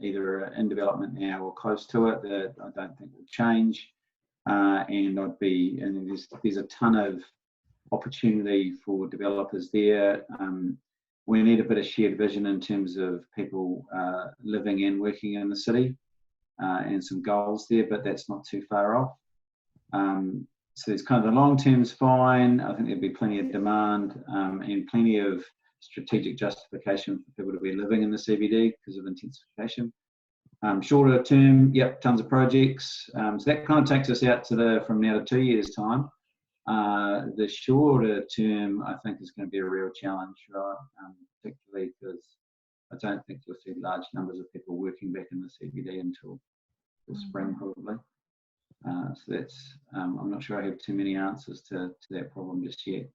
[SPEAKER 4] either are in development now or close to it that I don't think will change. And there's a ton of opportunity for developers there. We need a bit of shared vision in terms of people living and working in the city, and some goals there, but that's not too far off. So it's kind of the long term's fine. I think there'll be plenty of demand and plenty of strategic justification for people to be living in the CBD because of intensification. Shorter term, yep, tons of projects. So that kind of takes us out to from now to 2 years' time. The shorter term, I think, is going to be a real challenge, right? Particularly because I don't think you'll see large numbers of people working back in the CBD until spring, probably. So that's, I'm not sure I have too many answers to that problem just yet.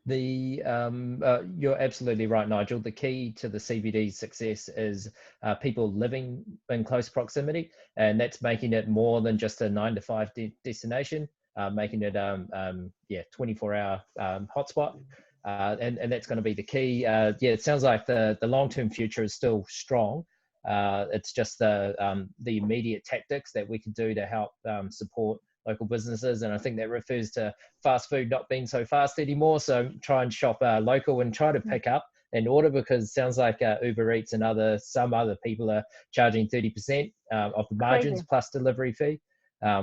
[SPEAKER 3] You're absolutely right, Nigel. The key to the CBD success is people living in close proximity, and that's making it more than just a 9 to 5 destination, making it 24-hour hotspot, and that's going to be the key. It sounds like the long-term future is still strong. It's just the immediate tactics that we can do to help support local businesses, and I think that refers to fast food not being so fast anymore. So try and shop local and try to pick up and order, because it sounds like Uber Eats and some other people are charging 30% of the margins plus delivery fee,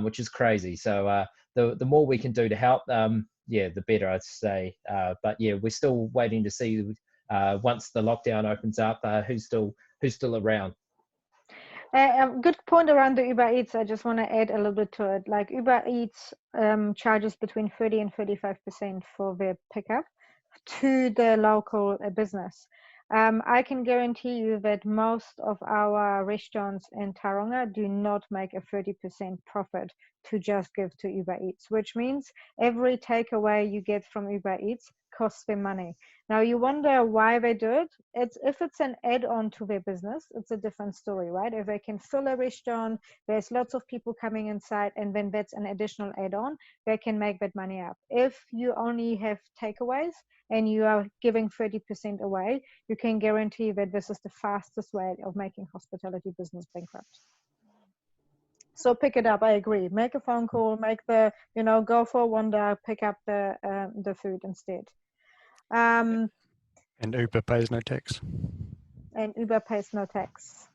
[SPEAKER 3] which is crazy. So the more we can do to help, the better, I'd say. But yeah, we're still waiting to see once the lockdown opens up who's still around.
[SPEAKER 2] A good point around the Uber Eats. I just want to add a little bit to it. Like Uber Eats charges between 30 and 35% for their pickup to the local business. I can guarantee you that most of our restaurants in Tauranga do not make a 30% profit to just give to Uber Eats, which means every takeaway you get from Uber Eats costs them money. Now you wonder why they do it. If it's an add-on to their business, it's a different story, right? If they can fill a restaurant, there's lots of people coming inside, and then that's an additional add-on, they can make that money up. If you only have takeaways and you are giving 30% away, you can guarantee that this is the fastest way of making hospitality business bankrupt. So pick it up. I agree. Make a phone call. Go for a wander. Pick up the food instead.
[SPEAKER 5] And Uber pays no tax.
[SPEAKER 2] And Uber pays no tax.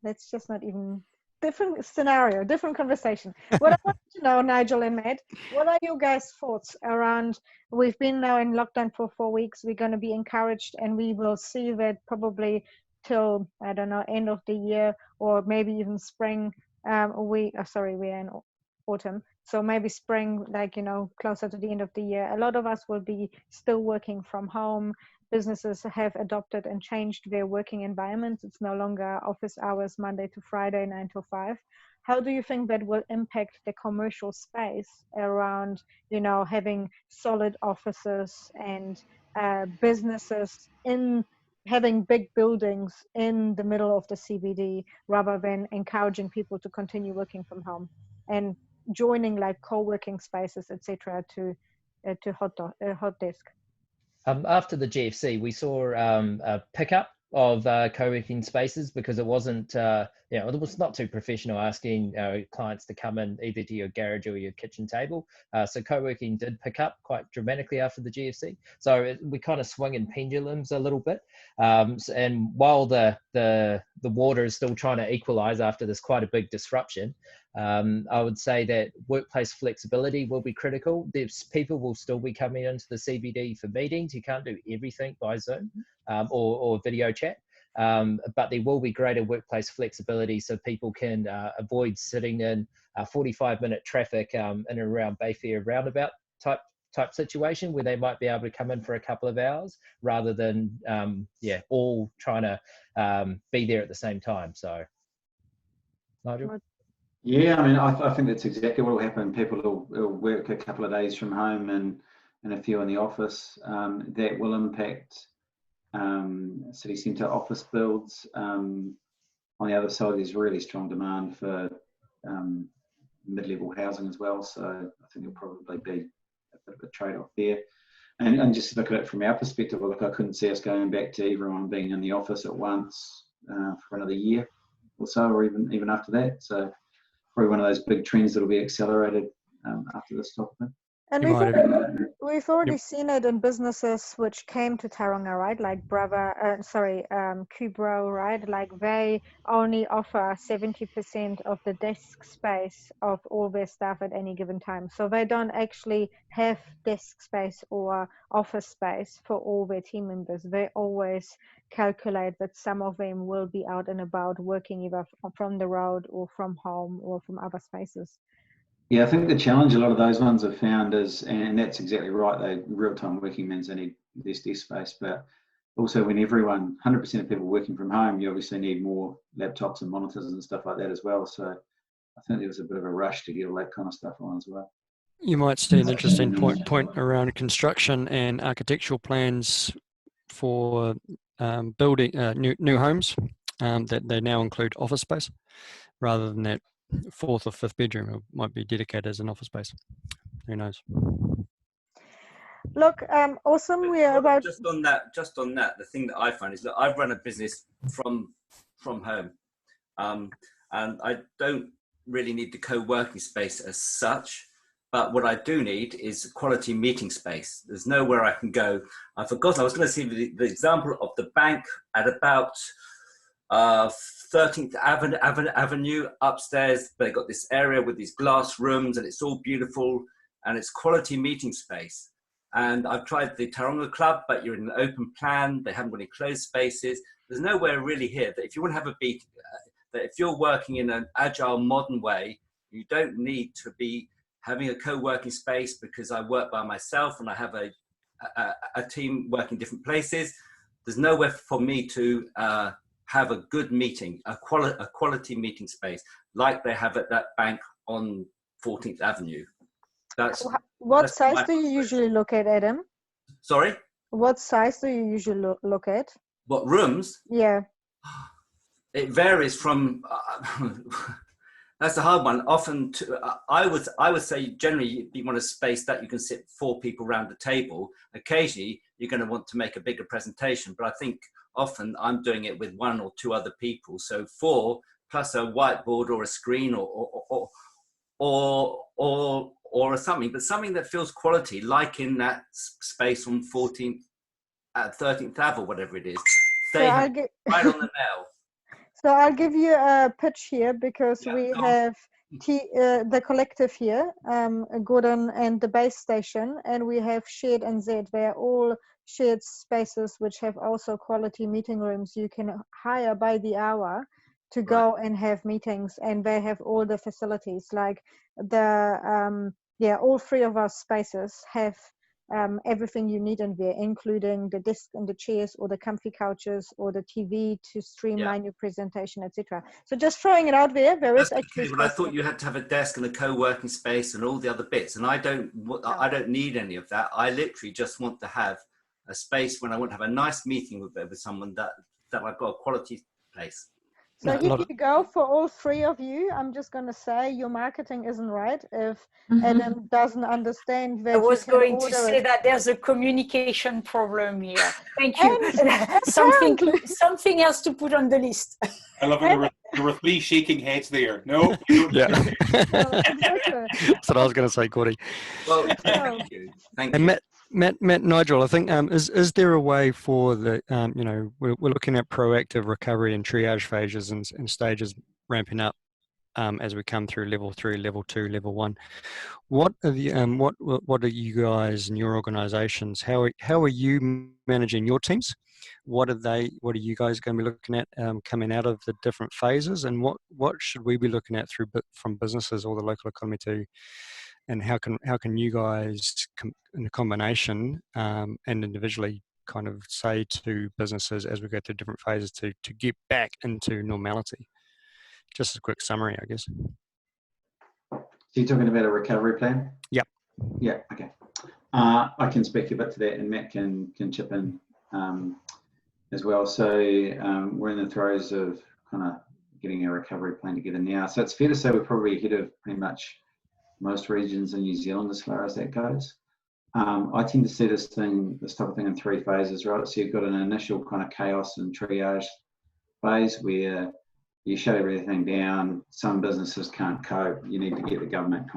[SPEAKER 2] That's just not even different scenario, different conversation. What I want to know, Nigel and Matt, what are your guys' thoughts around? We've been now in lockdown for 4 weeks. We're going to be encouraged, and we will see that probably till, I don't know, end of the year, or maybe even spring. We are in autumn, so maybe spring, closer to the end of the year. A lot of us will be still working from home. Businesses have adopted and changed their working environments. It's no longer office hours, Monday to Friday, 9 to 5. How do you think that will impact the commercial space around, having solid offices and businesses in having big buildings in the middle of the CBD, rather than encouraging people to continue working from home and joining like co-working spaces, etc., to hot desk?
[SPEAKER 3] After the GFC, we saw a pickup of co-working spaces because it wasn't, you know, it was not too professional asking clients to come in either to your garage or your kitchen table. So co-working did pick up quite dramatically after the GFC. So we kind of swing in pendulums a little bit. And while the water is still trying to equalize after this quite a big disruption, I would say that workplace flexibility will be critical. People will still be coming into the CBD for meetings. You can't do everything by Zoom or video chat, but there will be greater workplace flexibility so people can avoid sitting in 45-minute traffic in and around Bayfair roundabout type situation where they might be able to come in for a couple of hours rather than all trying to be there at the same time. So, Nigel?
[SPEAKER 4] Yeah, I mean, I think that's exactly what will happen. People will work a couple of days from home and a few in the office. That will impact city centre office builds. On the other side, there's really strong demand for mid-level housing as well. So I think there'll probably be a bit of a trade-off there. And just look at it from our perspective, look, I couldn't see us going back to everyone being in the office at once for another year or so, or even after that. So probably one of those big trends that'll be accelerated after this topic.
[SPEAKER 2] And we've already seen it in businesses which came to Tauranga, right? Like Kubro, right? Like they only offer 70% of the desk space of all their staff at any given time. So they don't actually have desk space or office space for all their team members. They always calculate that some of them will be out and about working either from the road or from home or from other spaces.
[SPEAKER 4] Yeah, I think the challenge a lot of those ones have found is, and that's exactly right, they real-time working means they need less desk space, but also when 100% of people working from home, you obviously need more laptops and monitors and stuff like that as well. So I think there was a bit of a rush to get all that kind of stuff on as well.
[SPEAKER 5] You might see an interesting point around construction and architectural plans for building new homes that they now include office space rather than that fourth or fifth bedroom. It might be dedicated as an office space. Who knows?
[SPEAKER 2] Look, awesome. We are about
[SPEAKER 8] just on that. The thing that I find is that I've run a business from home, and I don't really need the co-working space as such. But what I do need is quality meeting space. There's nowhere I can go. I forgot. I was going to see the example of the bank at about 13th Avenue upstairs. They got this area with these glass rooms, and it's all beautiful, and it's quality meeting space. And I've tried the Tauranga Club, but you're in an open plan. They haven't got any closed spaces. There's nowhere really here that if you want to have a beat, that if you're working in an agile, modern way, you don't need to be having a co-working space because I work by myself and I have a team working different places. There's nowhere for me to have a good meeting, a quality meeting space like they have at that bank on 14th Avenue.
[SPEAKER 2] What size do you usually look at, Adam?
[SPEAKER 8] Sorry?
[SPEAKER 2] What size do you usually look at?
[SPEAKER 8] What, rooms?
[SPEAKER 2] Yeah.
[SPEAKER 8] It varies from, that's a hard one. Often, I would say generally you want a space that you can sit 4 people around the table. Occasionally, you're going to want to make a bigger presentation, but I think often I'm doing it with 1 or 2 other people. So 4 plus a whiteboard or a screen or something, but something that feels quality, like in that space on 13th Ave or whatever it is. They have right on the nail.
[SPEAKER 2] So I'll give you a pitch here because we have the collective here, Gordon and the base station, and we have Shared and Z. They're all shared spaces which have also quality meeting rooms you can hire by the hour to go and have meetings, and they have all the facilities like all 3 of our spaces have everything you need in there, including the desk and the chairs or the comfy couches or the TV to streamline your presentation, etc. So just throwing it out there, is actually.
[SPEAKER 8] But I thought you had to have a desk and a co-working space and all the other bits, and I don't need any of that. I literally just want to have a space when I want to have a nice meeting with someone that I've got a quality place.
[SPEAKER 2] So
[SPEAKER 5] No, a
[SPEAKER 2] here
[SPEAKER 5] lot
[SPEAKER 2] you
[SPEAKER 5] of,
[SPEAKER 2] go for all three of you. I'm just going to say your marketing isn't right if
[SPEAKER 7] Mhm.
[SPEAKER 2] Adam doesn't understand
[SPEAKER 1] I
[SPEAKER 2] that you
[SPEAKER 1] was
[SPEAKER 2] can
[SPEAKER 1] going to
[SPEAKER 2] order
[SPEAKER 1] say
[SPEAKER 2] it.
[SPEAKER 1] that there's a communication problem here. Thank you.
[SPEAKER 2] And
[SPEAKER 1] something
[SPEAKER 2] apparently,
[SPEAKER 1] something else to put on the list.
[SPEAKER 9] I love it. There were three shaking heads there. No, we don't.
[SPEAKER 5] yeah.
[SPEAKER 2] well, exactly.
[SPEAKER 5] That's what I was going to say, Cordy.
[SPEAKER 8] Well,
[SPEAKER 2] So,
[SPEAKER 8] thank you. Thank
[SPEAKER 5] And
[SPEAKER 8] you.
[SPEAKER 5] Matt, Nigel, I think is there a way for the you know, we're looking at proactive recovery and triage phases and stages ramping up as we come through level 3, level 2, level 1. What are the what are you guys and your organisations? How are you managing your teams? What are you guys going to be looking at coming out of the different phases, and what should we be looking at from businesses or the local economy to, and how can you guys in a combination and individually kind of say to businesses as we go through different phases to get back into normality? Just a quick summary, I guess.
[SPEAKER 4] So you're talking about a recovery plan?
[SPEAKER 5] Yep.
[SPEAKER 4] Yeah, okay. I can speak a bit to that, and Matt can chip in as well. So we're in the throes of kind of getting a recovery plan together now. So it's fair to say we're probably ahead of pretty much most regions in New Zealand as far as that goes. I tend to see this type of thing in 3 phases, right? So you've got an initial kind of chaos and triage phase where you shut everything down. Some businesses can't cope. You need to get the government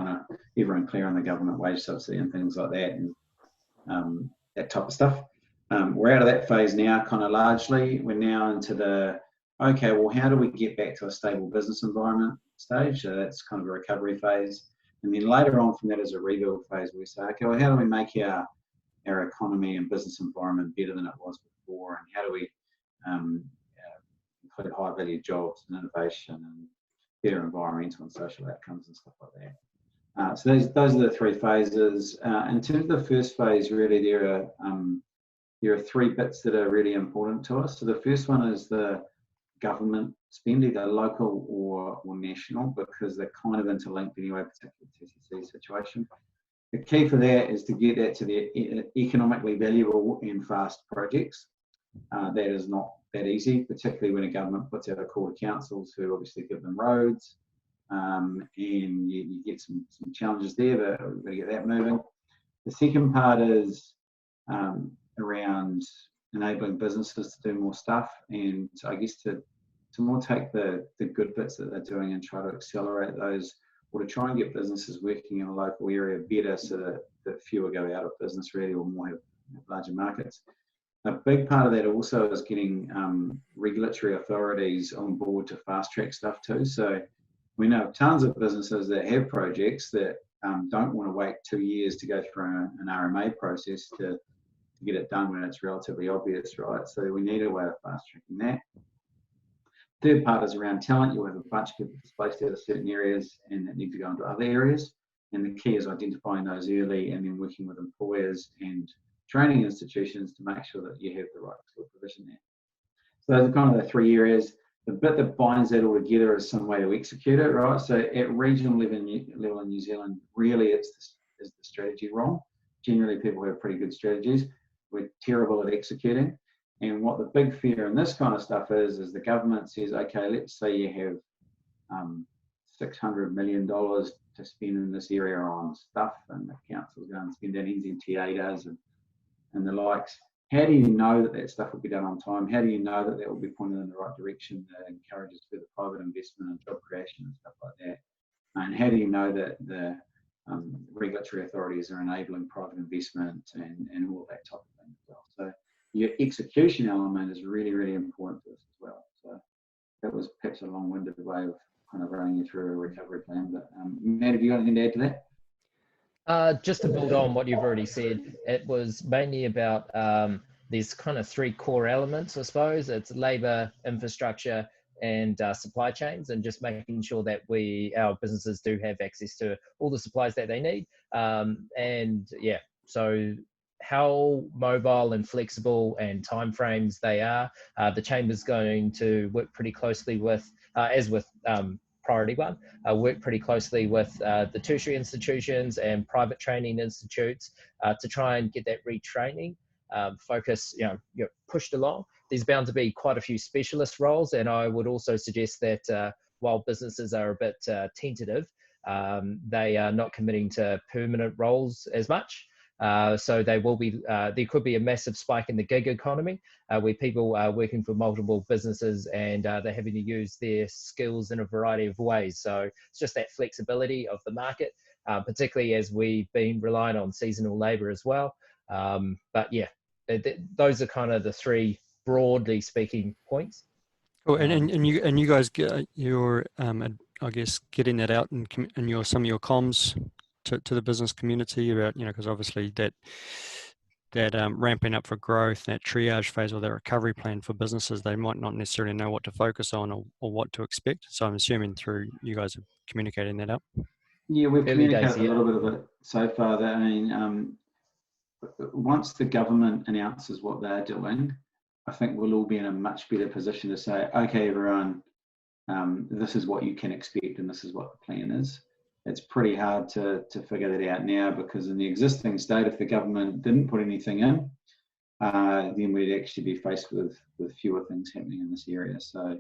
[SPEAKER 4] everyone clear on the government wage subsidy and things like that, and that type of stuff. We're out of that phase now, kind of largely. We're now into the, okay, well, how do we get back to a stable business environment stage? So that's kind of a recovery phase. And then later on from that is a rebuild phase where we say, okay, well, how do we make our economy and business environment better than it was before? And how do we include high value jobs and innovation and better environmental and social outcomes and stuff like that. So those are the 3 phases. In terms of the first phase, really there are 3 bits that are really important to us. So the first one is the government spend, either local or national, because they're kind of interlinked anyway, particularly the TCC situation. The key for that is to get that to the economically valuable and fast projects. That is not that easy, particularly when a government puts out a call to councils who obviously give them roads, and you get some challenges there, but we've got to get that moving. The second part is around enabling businesses to do more stuff, and I guess to more take the good bits that they're doing and try to accelerate those, or to try and get businesses working in a local area better so that fewer go out of business really, or more have larger markets. A big part of that also is getting regulatory authorities on board to fast track stuff too. So we know tons of businesses that have projects that don't want to wait 2 years to go through an RMA process to get it done when it's relatively obvious, right? So we need a way of fast tracking that. Third part is around talent. You'll have a bunch of people displaced out of certain areas and that need to go into other areas. And the key is identifying those early and then working with employers and training institutions to make sure that you have the right skill provision there. So those are kind of the 3 areas. The bit that binds that all together is some way to execute it, right? So at regional level in New Zealand, really is the strategy wrong. Generally, people have pretty good strategies. We're terrible at executing. And what the big fear in this kind of stuff is the government says, okay, let's say you have $600 million to spend in this area on stuff, and the council's going to spend that, NZTA does, and the likes. How do you know that that stuff will be done on time? How do you know that that will be pointed in the right direction that encourages further private investment and job creation and stuff like that? And how do you know that the regulatory authorities are enabling private investment and all that type of thing as well? So your execution element is really, really important to us as well. So that was perhaps a long-winded way of kind of running you through a recovery plan. But Matt, have you got anything to add to that?
[SPEAKER 3] Just to build on what you've already said, it was mainly about there's kind of 3 core elements, I suppose. It's labour, infrastructure, and supply chains, and just making sure that our businesses do have access to all the supplies that they need. And yeah, so how mobile and flexible and timeframes they are. The Chamber's going to work pretty closely with, as with Priority 1, work pretty closely with the tertiary institutions and private training institutes to try and get that retraining focus, pushed along. there's bound to be quite a few specialist roles, and I would also suggest that while businesses are a bit tentative, they are not committing to permanent roles as much. So they will be, there could be a massive spike in the gig economy where people are working for multiple businesses and they're having to use their skills in a variety of ways. So it's just that flexibility of the market, particularly as we've been relying on seasonal labor as well. But yeah, those are kind of the three, broadly speaking, points.
[SPEAKER 5] Cool. And you guys get your I guess getting that out in your some of your comms to the business community about, you know, because obviously that ramping up for growth, that triage phase or that recovery plan for businesses, they might not necessarily know what to focus on or what to expect. So I'm assuming through you guys are communicating that up.
[SPEAKER 4] Yeah, we've communicated
[SPEAKER 3] days,
[SPEAKER 4] a little bit of it so far. That, I mean, once the government announces what they're doing, I think we'll all be in a much better position to say, okay, everyone, this is what you can expect and this is what the plan is. It's pretty hard to figure that out now, because in the existing state, if the government didn't put anything in, then we'd actually be faced with fewer things happening in this area. So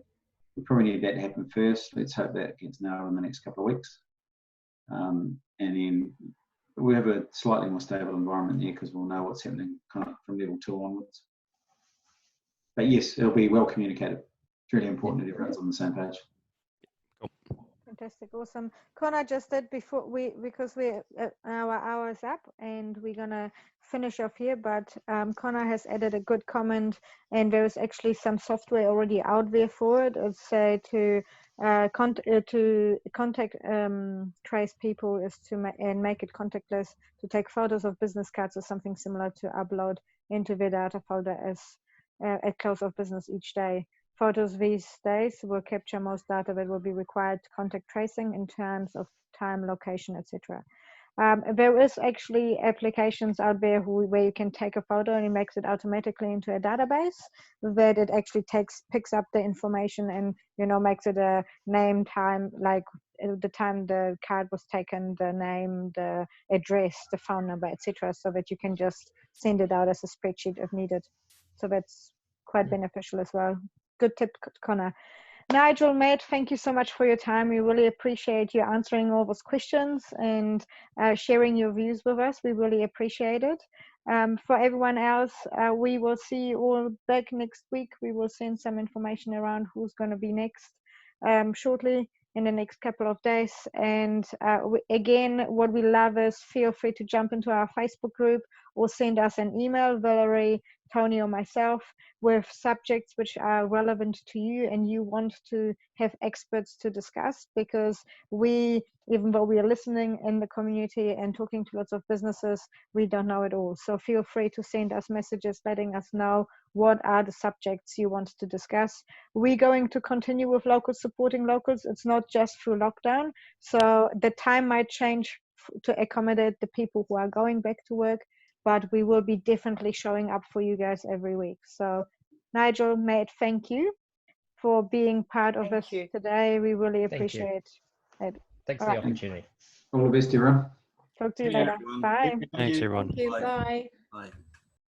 [SPEAKER 4] we probably need that to happen first. Let's hope that gets nailed in the next couple of weeks. And then we have a slightly more stable environment there because we'll know what's happening kind of from level 2 onwards. But yes, it'll be well communicated. It's really important that everyone's on the same page.
[SPEAKER 2] Fantastic, awesome. Connor just did before because our hour is up and we're gonna finish off here, but Connor has added a good comment, and there's actually some software already out there for it. It's to contact trace people is and make it contactless, to take photos of business cards or something similar to upload into their data folder as at close of business each day. Photos these days will capture most data that will be required to contact tracing in terms of time, location, etc. There is actually applications out there where you can take a photo and it makes it automatically into a database that it actually picks up the information and, you know, makes it a name, time, like the time the card was taken, the name, the address, the phone number, etc., so that you can just send it out as a spreadsheet if needed. So that's quite beneficial as well. Good tip, Connor. Nigel, Matt, thank you so much for your time. We really appreciate you answering all those questions and sharing your views with us. We really appreciate it. For everyone else, we will see you all back next week. We will send some information around who's going to be next shortly in the next couple of days. And again, what we love is feel free to jump into our Facebook group or send us an email, Valerie, Tony, or myself, with subjects which are relevant to you and you want to have experts to discuss, because we, even though we are listening in the community and talking to lots of businesses, we don't know it all. So feel free to send us messages letting us know what are the subjects you want to discuss. We're going to continue with locals supporting locals. It's not just through lockdown. So the time might change to accommodate the people who are going back to work, but we will be definitely showing up for you guys every week. So Nigel, Matt, thank you for being part of this today. We really appreciate it.
[SPEAKER 3] Thanks for the opportunity.
[SPEAKER 4] All the best, everyone.
[SPEAKER 2] Talk to you later. Bye.
[SPEAKER 5] Thanks, everyone.
[SPEAKER 7] Thank you. Bye.
[SPEAKER 8] Bye.